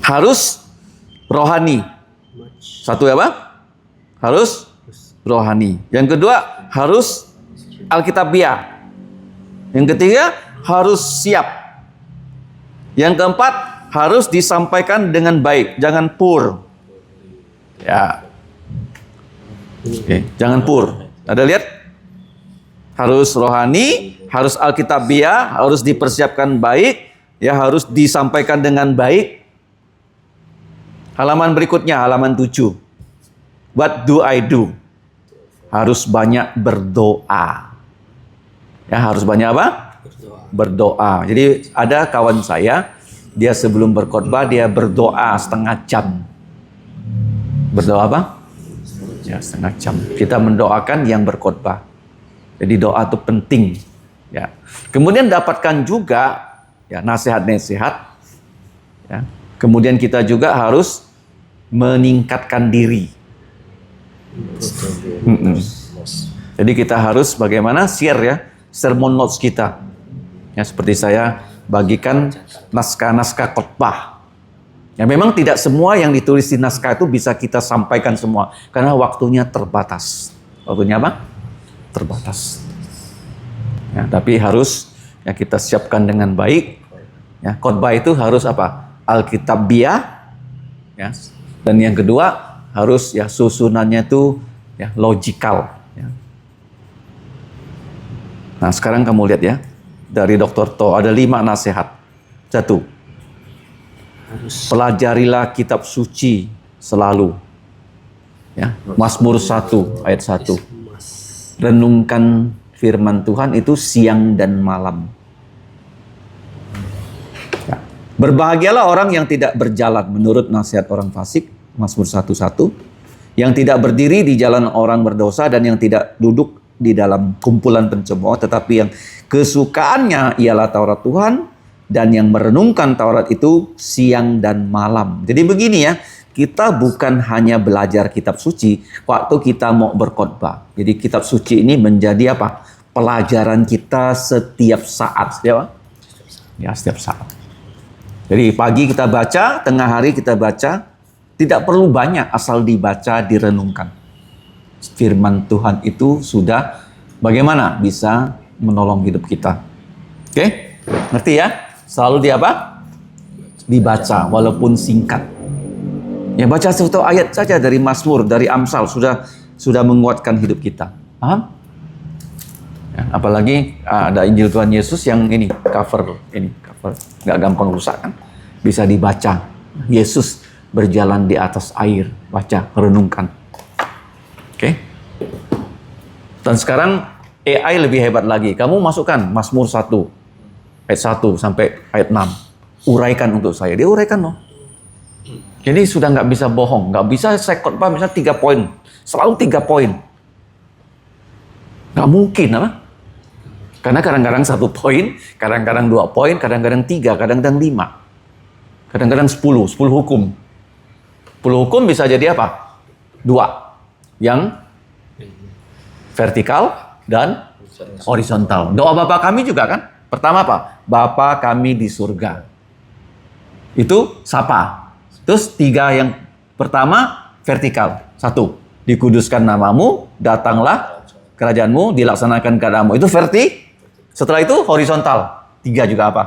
Harus rohani. Satu ya, Pak? Harus rohani. Yang kedua, harus alkitabiah. Yang ketiga, harus siap. Yang keempat, harus disampaikan dengan baik, jangan pur. Ya. Oke, jangan pur. Ada lihat? Harus rohani, harus alkitabiah, harus dipersiapkan baik, ya harus disampaikan dengan baik. Halaman berikutnya, halaman 7. What do I do? Harus banyak berdoa. Ya, harus banyak apa? Berdoa. Jadi ada kawan saya, dia sebelum berkhotbah dia berdoa setengah jam. Berdoa apa? Ya, setengah jam. Kita mendoakan yang berkhotbah. Jadi doa itu penting. Ya. Kemudian dapatkan juga ya nasihat-nasihat. Ya. Kemudian kita juga harus meningkatkan diri. Jadi kita harus bagaimana share ya sermon notes kita. Ya, seperti saya bagikan naskah-naskah khotbah. Ya, memang tidak semua yang ditulis di naskah itu bisa kita sampaikan semua karena waktunya terbatas. Waktunya apa? Terbatas. Ya, tapi harus ya kita siapkan dengan baik. Ya, khotbah itu harus apa? Alkitabiah. Ya. Dan yang kedua harus ya susunannya itu ya logikal. Ya. Nah, sekarang kamu lihat ya. Dari Dr. To ada 5 nasihat. 1. Pelajarilah kitab suci selalu. Ya, Mazmur 1 ayat 1. Renungkan firman Tuhan itu siang dan malam. Ya. Berbahagialah orang yang tidak berjalan menurut nasihat orang fasik, Mazmur 1:1, yang tidak berdiri di jalan orang berdosa dan yang tidak duduk di dalam kumpulan pencemooh, tetapi yang kesukaannya ialah Taurat Tuhan dan yang merenungkan Taurat itu siang dan malam. Jadi begini ya, kita bukan hanya belajar kitab suci waktu kita mau berkhotbah. Jadi kitab suci ini menjadi apa? Pelajaran kita setiap saat, ya, Pak? Ya, setiap saat. Jadi pagi kita baca, tengah hari kita baca, tidak perlu banyak asal dibaca, direnungkan. Firman Tuhan itu sudah bagaimana bisa menolong hidup kita. Oke? Ngerti ya? Selalu di apa? Dibaca walaupun singkat. Ya baca satu ayat saja dari Mazmur, dari Amsal sudah menguatkan hidup kita. Paham? Ya, apalagi ada Injil Tuhan Yesus yang ini cover, nggak gampang rusak kan? Bisa dibaca. Yesus berjalan di atas air, baca, renungkan. Oke? Dan sekarang AI lebih hebat lagi. Kamu masukkan Mazmur 1 ayat 1 sampai ayat 6. Uraikan untuk saya. Dia uraikan loh. Jadi sudah nggak bisa bohong, nggak bisa saya khotbah misalnya 3 poin, selalu 3 poin. Nggak mungkin apa? Karena kadang-kadang 1 poin, kadang-kadang 2 poin, kadang-kadang 3, kadang-kadang 5, kadang-kadang 10 hukum. 10 hukum bisa jadi apa? 2, yang vertikal dan horizontal. Doa Bapa kami juga kan? Pertama apa? Bapa kami di surga. Itu sapa. Terus 3 yang pertama vertikal. 1, dikuduskan namamu, datanglah kerajaanmu, dilaksanakan kehendakmu. Itu Setelah itu horizontal. 3 juga apa?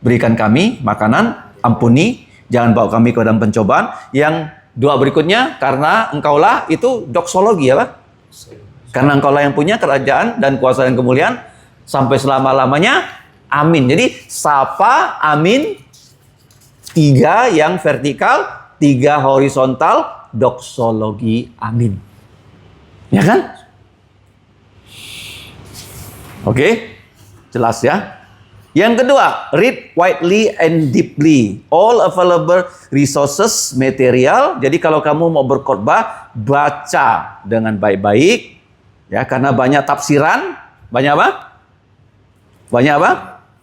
Berikan kami makanan, ampuni, jangan bawa kami ke dalam pencobaan. Yang 2 berikutnya, karena engkaulah, itu doksologi apa? Karena engkaulah yang punya kerajaan dan kuasa dan kemuliaan sampai selama-lamanya. Amin. Jadi sapa, amin, 3 yang vertikal, 3 horizontal, doksologi, amin. Ya kan? Oke, jelas ya. Yang kedua, read widely and deeply. All available resources, material. Jadi kalau kamu mau berkhotbah, baca dengan baik-baik. Ya, karena banyak tafsiran. Banyak apa? Banyak apa?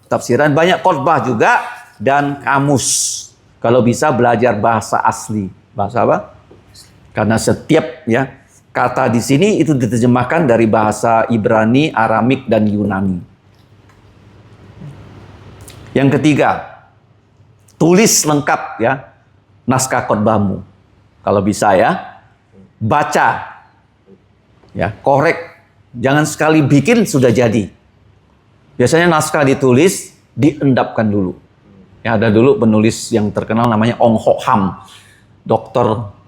Tafsiran. Banyak khotbah juga. Dan kamus. Kalau bisa belajar bahasa asli. Bahasa apa? Karena setiap ya kata di sini itu diterjemahkan dari bahasa Ibrani, Aramik, dan Yunani. Yang ketiga, tulis lengkap ya naskah khotbahmu. Kalau bisa ya, baca, ya korek, jangan sekali bikin sudah jadi. Biasanya naskah ditulis, diendapkan dulu. Ya ada dulu penulis yang terkenal namanya Ong Ho Ham,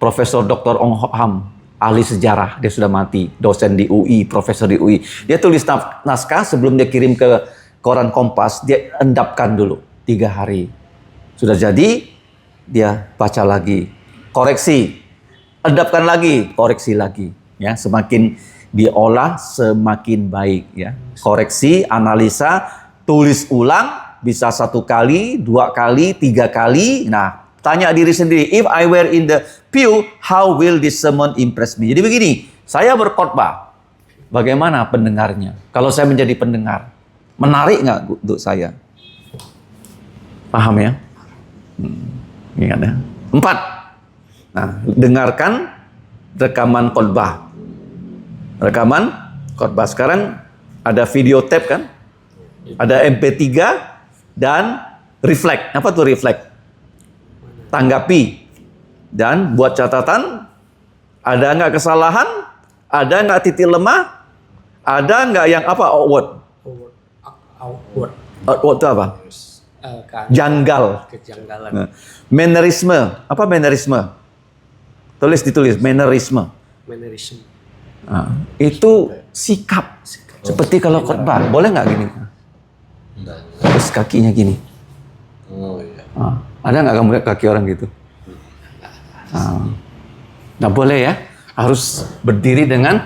Profesor Dr. Ong Ho Ham. Ahli sejarah, dia sudah mati, dosen di UI, profesor di UI. Dia tulis naskah sebelum dia kirim ke koran Kompas, dia endapkan dulu 3 hari. Sudah jadi, dia baca lagi, koreksi, endapkan lagi, koreksi lagi. Ya, semakin diolah semakin baik. Ya, koreksi, analisa, tulis ulang, bisa 1 kali, 2 kali, 3 kali. Nah, tanya diri sendiri, if I were in the pew, how will this sermon impress me? Jadi begini, saya berkhotbah, bagaimana pendengarnya? Kalau saya menjadi pendengar, menarik nggak untuk saya? Paham ya? Ingat ya? 4. Nah, dengarkan rekaman khotbah. Rekaman khotbah. Sekarang ada video tape kan? Ada MP3 dan reflect. Apa tuh reflect? Tanggapi dan buat catatan. Ada nggak kesalahan? Ada nggak titik lemah? Ada nggak yang apa outward? Outward itu apa? Janggal. Kejanggalan. Nah, mannerisme. Apa mannerisme? Ditulis mannerisme. Nah, itu sikap. Seperti kalau khotbah. Boleh nggak gini? Terus kakinya gini. Oh iya. Nah, ada nggak kamu lihat kaki orang gitu? Nggak boleh ya. Harus berdiri dengan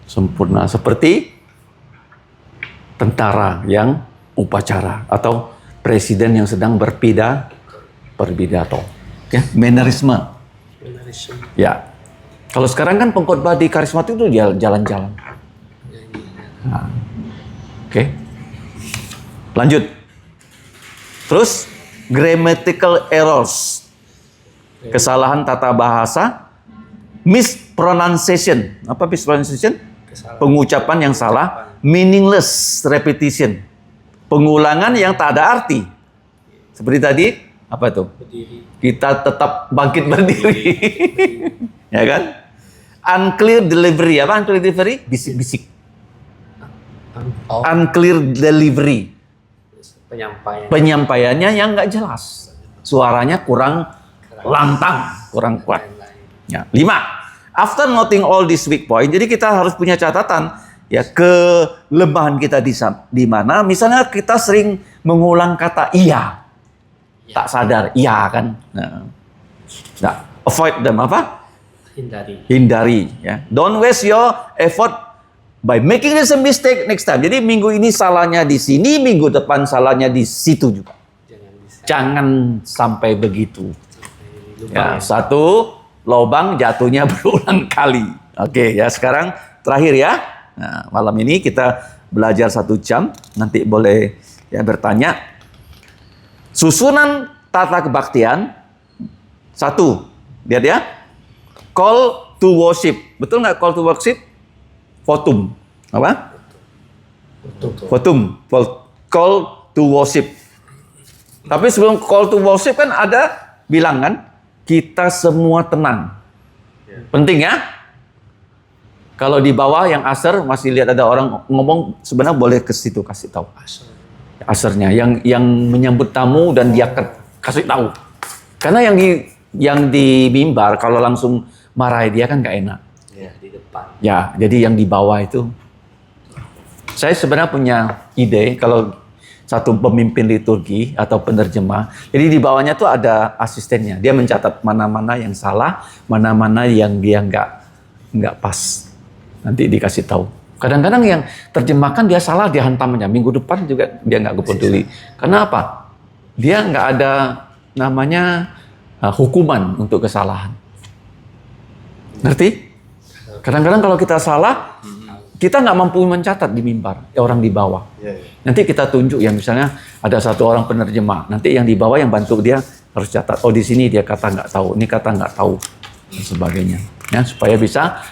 sempurna. Seperti tentara yang upacara. Atau presiden yang sedang berpidato. Ya, mannerisme. Ya. Kalau sekarang kan pengkhotbah di karismatik itu jalan-jalan. Nah, oke. Lanjut. Terus grammatical errors. Kesalahan tata bahasa, mispronunciation. Apa mispronunciation? Pengucapan yang salah, meaningless repetition. Pengulangan yang tak ada arti. Seperti tadi, apa tuh? Berdiri. Kita tetap bangkit berdiri. Ya kan? Unclear delivery. Apa unclear delivery? Bisik-bisik. Oh, Unclear delivery. penyampaian. Penyampaiannya yang nggak jelas. Suaranya kurang lantang, kurang kuat. Ya. 5. After noting all these weak point, jadi kita harus punya catatan ya kelemahan kita di mana. Misalnya kita sering mengulang kata iya, tak sadar iya kan. Nah, avoid them apa? Hindari ya. Don't waste your effort by making this a mistake next time. Jadi minggu ini salahnya di sini, minggu depan salahnya di situ juga. Jangan sampai begitu. Ya, satu lobang jatuhnya berulang kali. Oke, ya sekarang terakhir ya. Nah, malam ini kita belajar 1 jam. Nanti boleh ya bertanya. Susunan tata kebaktian. 1, lihat ya. Call to worship. Betul nggak call to worship? Votum. Apa? Votum. Call to worship. Tapi sebelum call to worship kan ada bilang kan, kita semua tenang. Penting ya. Kalau di bawah yang asar masih lihat ada orang ngomong, sebenarnya boleh ke situ kasih tahu. Asarnya yang menyambut tamu dan dia kasih tahu. Karena yang di mimbar kalau langsung marahi dia kan nggak enak. Ya, di depan. Ya, jadi yang di bawah itu. Saya sebenarnya punya ide kalau satu pemimpin liturgi atau penerjemah. Jadi di bawahnya tuh ada asistennya. Dia mencatat mana-mana yang salah, mana-mana yang dia nggak pas. Nanti dikasih tahu. Kadang-kadang yang terjemahkan dia salah, dia hantamnya. Minggu depan juga dia nggak peduli. Karena apa? Dia nggak ada namanya hukuman untuk kesalahan. Ngerti? Kadang-kadang kalau kita salah, kita nggak mampu mencatat di mimbar, orang di bawah. Nanti kita tunjuk ya, misalnya ada satu orang penerjemah. Nanti yang di bawah yang bantu dia harus catat. Oh di sini dia kata nggak tahu, ini kata nggak tahu, dan sebagainya. Ya supaya bisa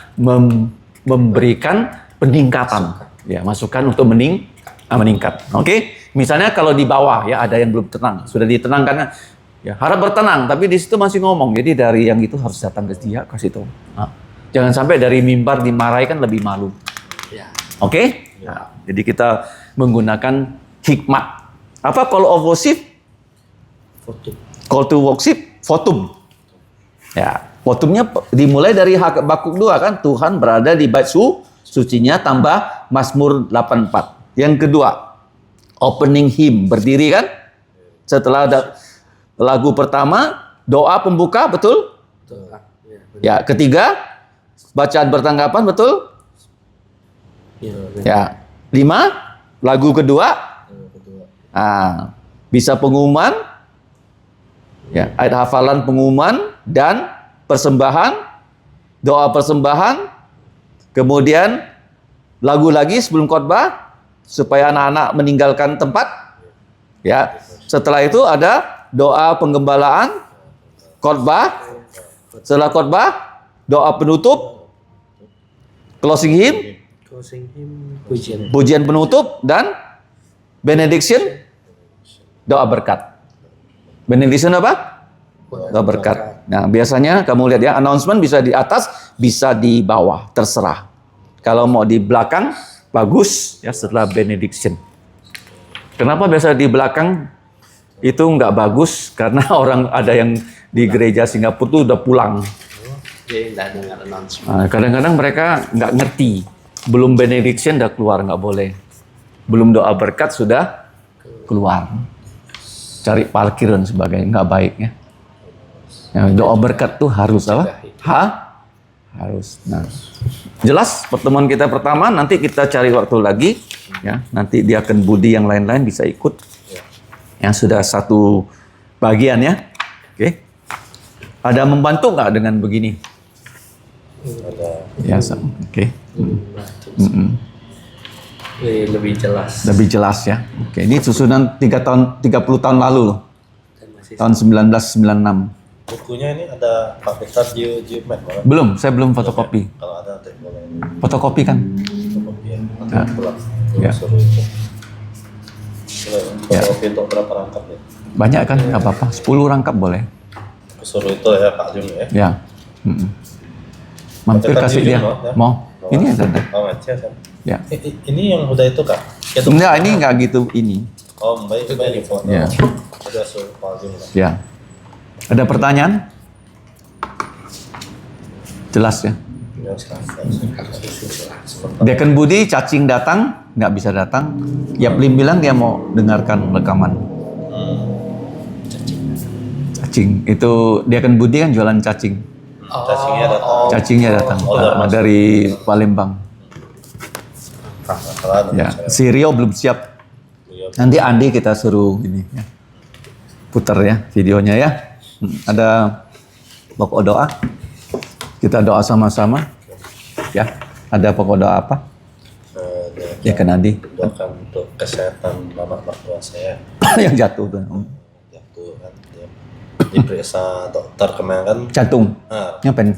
memberikan peningkatan, ya masukan untuk meningkat. Oke? Misalnya kalau di bawah ya ada yang belum tenang, sudah ditenangkan, ya harap bertenang, tapi di situ masih ngomong. Jadi dari yang itu harus datang ke dia kasih tahu. Nah, jangan sampai dari mimbar dimarahi kan lebih malu. Ya. Oke? Nah, jadi kita menggunakan hikmat. Apa call of worship? Votum. Call to worship, votum. Ya, votumnya dimulai dari Habakuk 2 kan, Tuhan berada di bait sucinya tambah Mazmur 84. Yang kedua, opening hymn, berdiri kan? Setelah ada lagu pertama, doa pembuka, betul? Betul. Ya, ketiga, bacaan bertanggapan, betul? Ya, 5, lagu kedua. Nah, bisa pengumuman, ya, ayat hafalan pengumuman dan persembahan, doa persembahan, kemudian lagu lagi sebelum khotbah supaya anak-anak meninggalkan tempat. Ya, setelah itu ada doa penggembalaan, khotbah, setelah khotbah doa penutup, closing hymn, pujian penutup, dan benediction, doa berkat. Benediction apa? Doa berkat. Nah, biasanya kamu lihat ya, announcement bisa di atas, bisa di bawah, terserah. Kalau mau di belakang, bagus ya setelah benediction. Kenapa biasa di belakang itu nggak bagus? Karena orang ada yang di gereja Singapura tuh udah pulang. Jadi nggak dengar announcement. Nah, kadang-kadang mereka nggak ngerti. Belum benediction udah keluar, nggak boleh. Belum doa berkat sudah keluar. Cari parkir dan sebagainya, nggak baik ya. Ya, doa berkat tuh harus apa? Harus. Nah, jelas pertemuan kita pertama, nanti kita cari waktu lagi. Ya, nanti dia akan Budi yang lain-lain bisa ikut. Yang sudah satu bagian ya. Oke. Ada membantu nggak dengan begini? Ada. Ya, oke. Lebih jelas. Lebih jelas ya. Oke, ini susunan 30 tahun lalu loh. Dan masih Tahun 1996. Bukunya ini ada pakai start Gmail banget. Belum, saya belum fotokopi. Kalau ada nanti boleh Fotokopi kan? fotokopi ya. Ya. Pulang. Ya. Suruh itu. Ya. Untuk berapa rangkap ya? Banyak kan? Nggak apa-apa. 10 rangkap boleh. Aku suruh itu ya Pak Jung ya. Ya. Mampir Katakan kasih jujur, dia. no, ya. Mau? Ini yang ada. Oh, macam kan. Ya. Ini yang udah itu Kak? Itu. Enggak, ini nggak gitu ini. Oh, baik baik info. Ya. Udah suruh Pak Jung lah. Ya. Ada pertanyaan? Jelas ya. Ya, sekarang. Dekan Budi cacing datang, nggak bisa datang. Yaplim bilang dia mau dengarkan rekaman. Cacing itu Dekan Budi kan jualan cacing. Cacingnya datang. Cacingnya datang dari Palembang. Ya, si Rio belum siap. Nanti Andi kita suruh ini ya. Putar ya videonya ya. Ada pokok doa. Kita doa sama-sama. Ya, ada pokok doa apa? Ya kan Andi. Doakan untuk kesehatan mama mertua saya. Yang jatuh tuh. Jatuh kan dia diperiksa dokter kemarin kan. Jantung. Yang pen.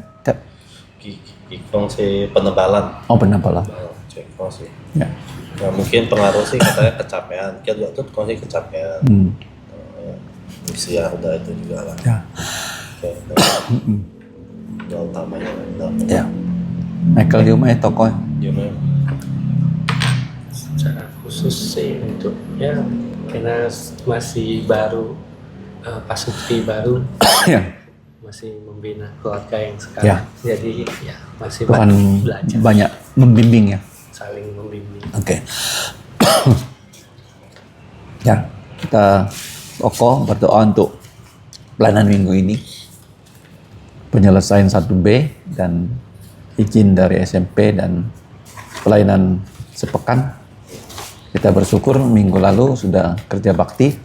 Kikong si penebalan. Oh penampalan. Kikong sih. Ya. Ya mungkin pengaruh sih katanya kecapean. Kita waktu itu kongsi kecapean. Usia udah itu juga lah. Ya. Oke. Yang utamanya. Ya. Michael Diumay tokoh. Gimana? Secara khusus sih untuk ya karena masih baru pasutri baru Ya. masih membina keluarga yang sekarang. Ya. Jadi ya masih Tuhan banyak belajar, banyak membimbing ya. saling membimbing. Oke. Ya, kita tokoh berdoa untuk pelayanan minggu ini. Penyelesaian 1B dan izin dari SMP dan pelayanan sepekan. Kita bersyukur minggu lalu sudah kerja bakti.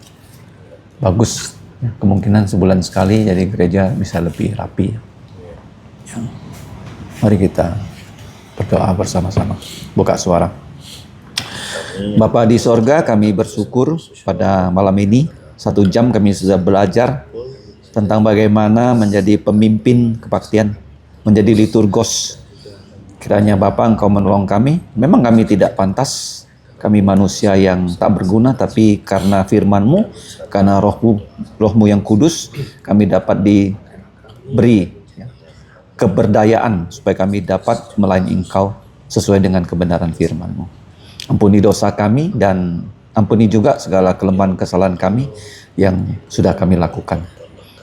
Bagus. Ya, kemungkinan sebulan sekali jadi gereja bisa lebih rapi. Ya. Mari kita berdoa bersama-sama. Buka suara. Bapa di sorga, kami bersyukur pada malam ini 1 jam kami sudah belajar tentang bagaimana menjadi pemimpin kebaktian, menjadi liturgos. Kiranya Bapa Engkau menolong kami. Memang kami tidak pantas, kami manusia yang tak berguna, tapi karena firman-Mu, karena Roh-Mu yang kudus, kami dapat diberi keberdayaan supaya kami dapat melayani Engkau sesuai dengan kebenaran firman-Mu. Ampuni dosa kami dan ampuni juga segala kelemahan kesalahan kami yang sudah kami lakukan.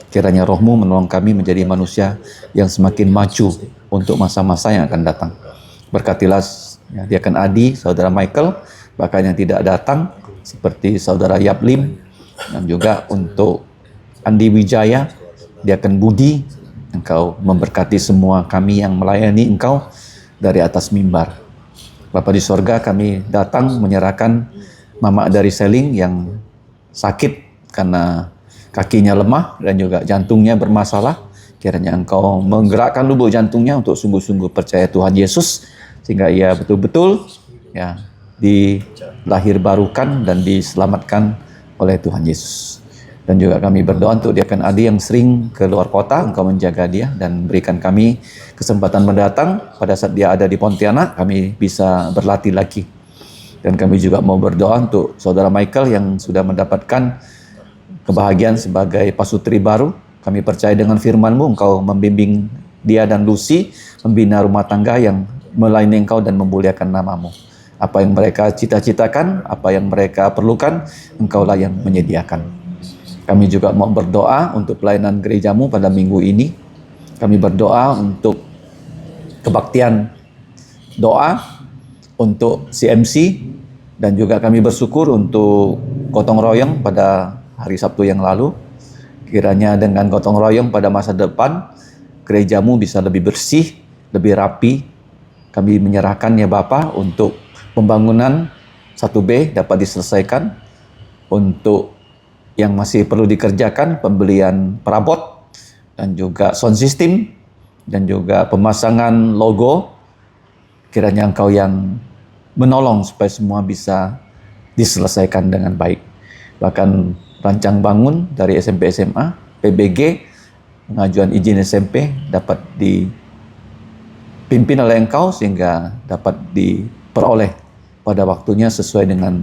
Kiranya Roh-Mu menolong kami menjadi manusia yang semakin maju untuk masa-masa yang akan datang. Berkatilah ya, Diaken Adi, Saudara Michael, bahkan yang tidak datang, seperti Saudara Yaplim, dan juga untuk Andi Wijaya, Diaken Budi. Engkau memberkati semua kami yang melayani Engkau dari atas mimbar. Bapa di sorga, kami datang menyerahkan Mama dari Seling yang sakit karena kakinya lemah dan juga jantungnya bermasalah. Kiranya Engkau menggerakkan lubuk jantungnya untuk sungguh-sungguh percaya Tuhan Yesus, sehingga ia betul-betul ya dilahir barukan dan diselamatkan oleh Tuhan Yesus. Dan juga kami berdoa untuk Diaken Adi yang sering ke luar kota, Engkau menjaga dia dan berikan kami kesempatan mendatang pada saat dia ada di Pontianak, kami bisa berlatih lagi. Dan kami juga mau berdoa untuk Saudara Michael yang sudah mendapatkan kebahagiaan sebagai pasutri baru. Kami percaya dengan firman-Mu, Engkau membimbing dia dan Lucy, membina rumah tangga yang melayani Engkau dan memuliakan nama-Mu. Apa yang mereka cita-citakan, apa yang mereka perlukan, Engkaulah yang menyediakan. Kami juga mau berdoa untuk pelayanan gereja-Mu pada minggu ini. Kami berdoa untuk kebaktian doa, untuk CMC, dan juga kami bersyukur untuk gotong royong pada hari Sabtu yang lalu. Kiranya dengan gotong royong pada masa depan, gereja-Mu bisa lebih bersih, lebih rapi. Kami menyerahkan ya Bapa untuk pembangunan 1B dapat diselesaikan, untuk yang masih perlu dikerjakan, pembelian perabot, dan juga sound system, dan juga pemasangan logo. Kiranya Engkau yang menolong supaya semua bisa diselesaikan dengan baik. Bahkan rancang bangun dari SMP SMA, PBG, pengajuan izin SMP dapat dipimpin oleh Engkau sehingga dapat diperoleh pada waktunya sesuai dengan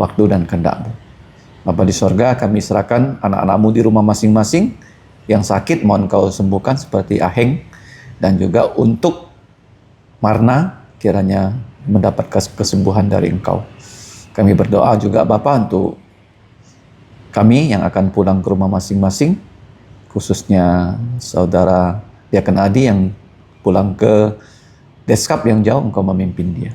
waktu dan kehendak-Mu. Bapa di sorga, kami serahkan anak-anakmu di rumah masing-masing. Yang sakit mohon kau sembuhkan seperti Aheng. Dan juga untuk Marna, kiranya mendapat kesembuhan dari Engkau. Kami berdoa juga Bapa untuk kami yang akan pulang ke rumah masing-masing. Khususnya saudara Diaken Adi yang pulang ke Deskap yang jauh, Engkau memimpin dia.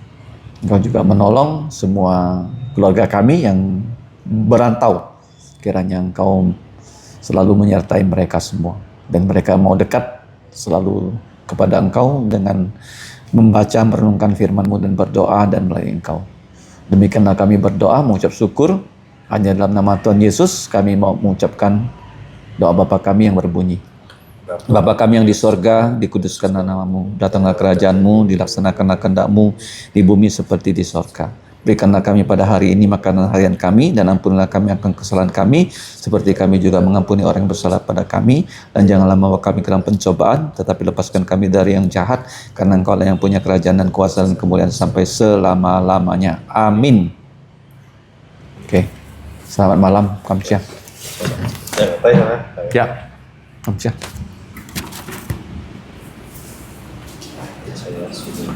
Engkau juga menolong semua keluarga kami yang berantau. Kiranya Engkau selalu menyertai mereka semua. Dan mereka mau dekat selalu kepada Engkau dengan membaca, merenungkan firman-Mu dan berdoa dan melalui Engkau. Demikianlah kami berdoa, mengucap syukur. Hanya dalam nama Tuhan Yesus kami mau mengucapkan doa Bapa kami yang berbunyi. Bapa kami yang di sorga, dikuduskanlah namamu, datanglah kerajaan-Mu, dilaksanakanlah kehendak-Mu di bumi seperti di sorga. Berikanlah kami pada hari ini makanan harian kami, dan ampunilah kami akan kesalahan kami, seperti kami juga mengampuni orang yang bersalah pada kami. Dan janganlah membawa kami ke dalam pencobaan, tetapi lepaskan kami dari yang jahat, karena Engkau lah yang punya kerajaan dan kuasa dan kemuliaan sampai selama-lamanya. Amin. Oke, selamat malam, Kamsia. Ya, Kamsia. Saya sudah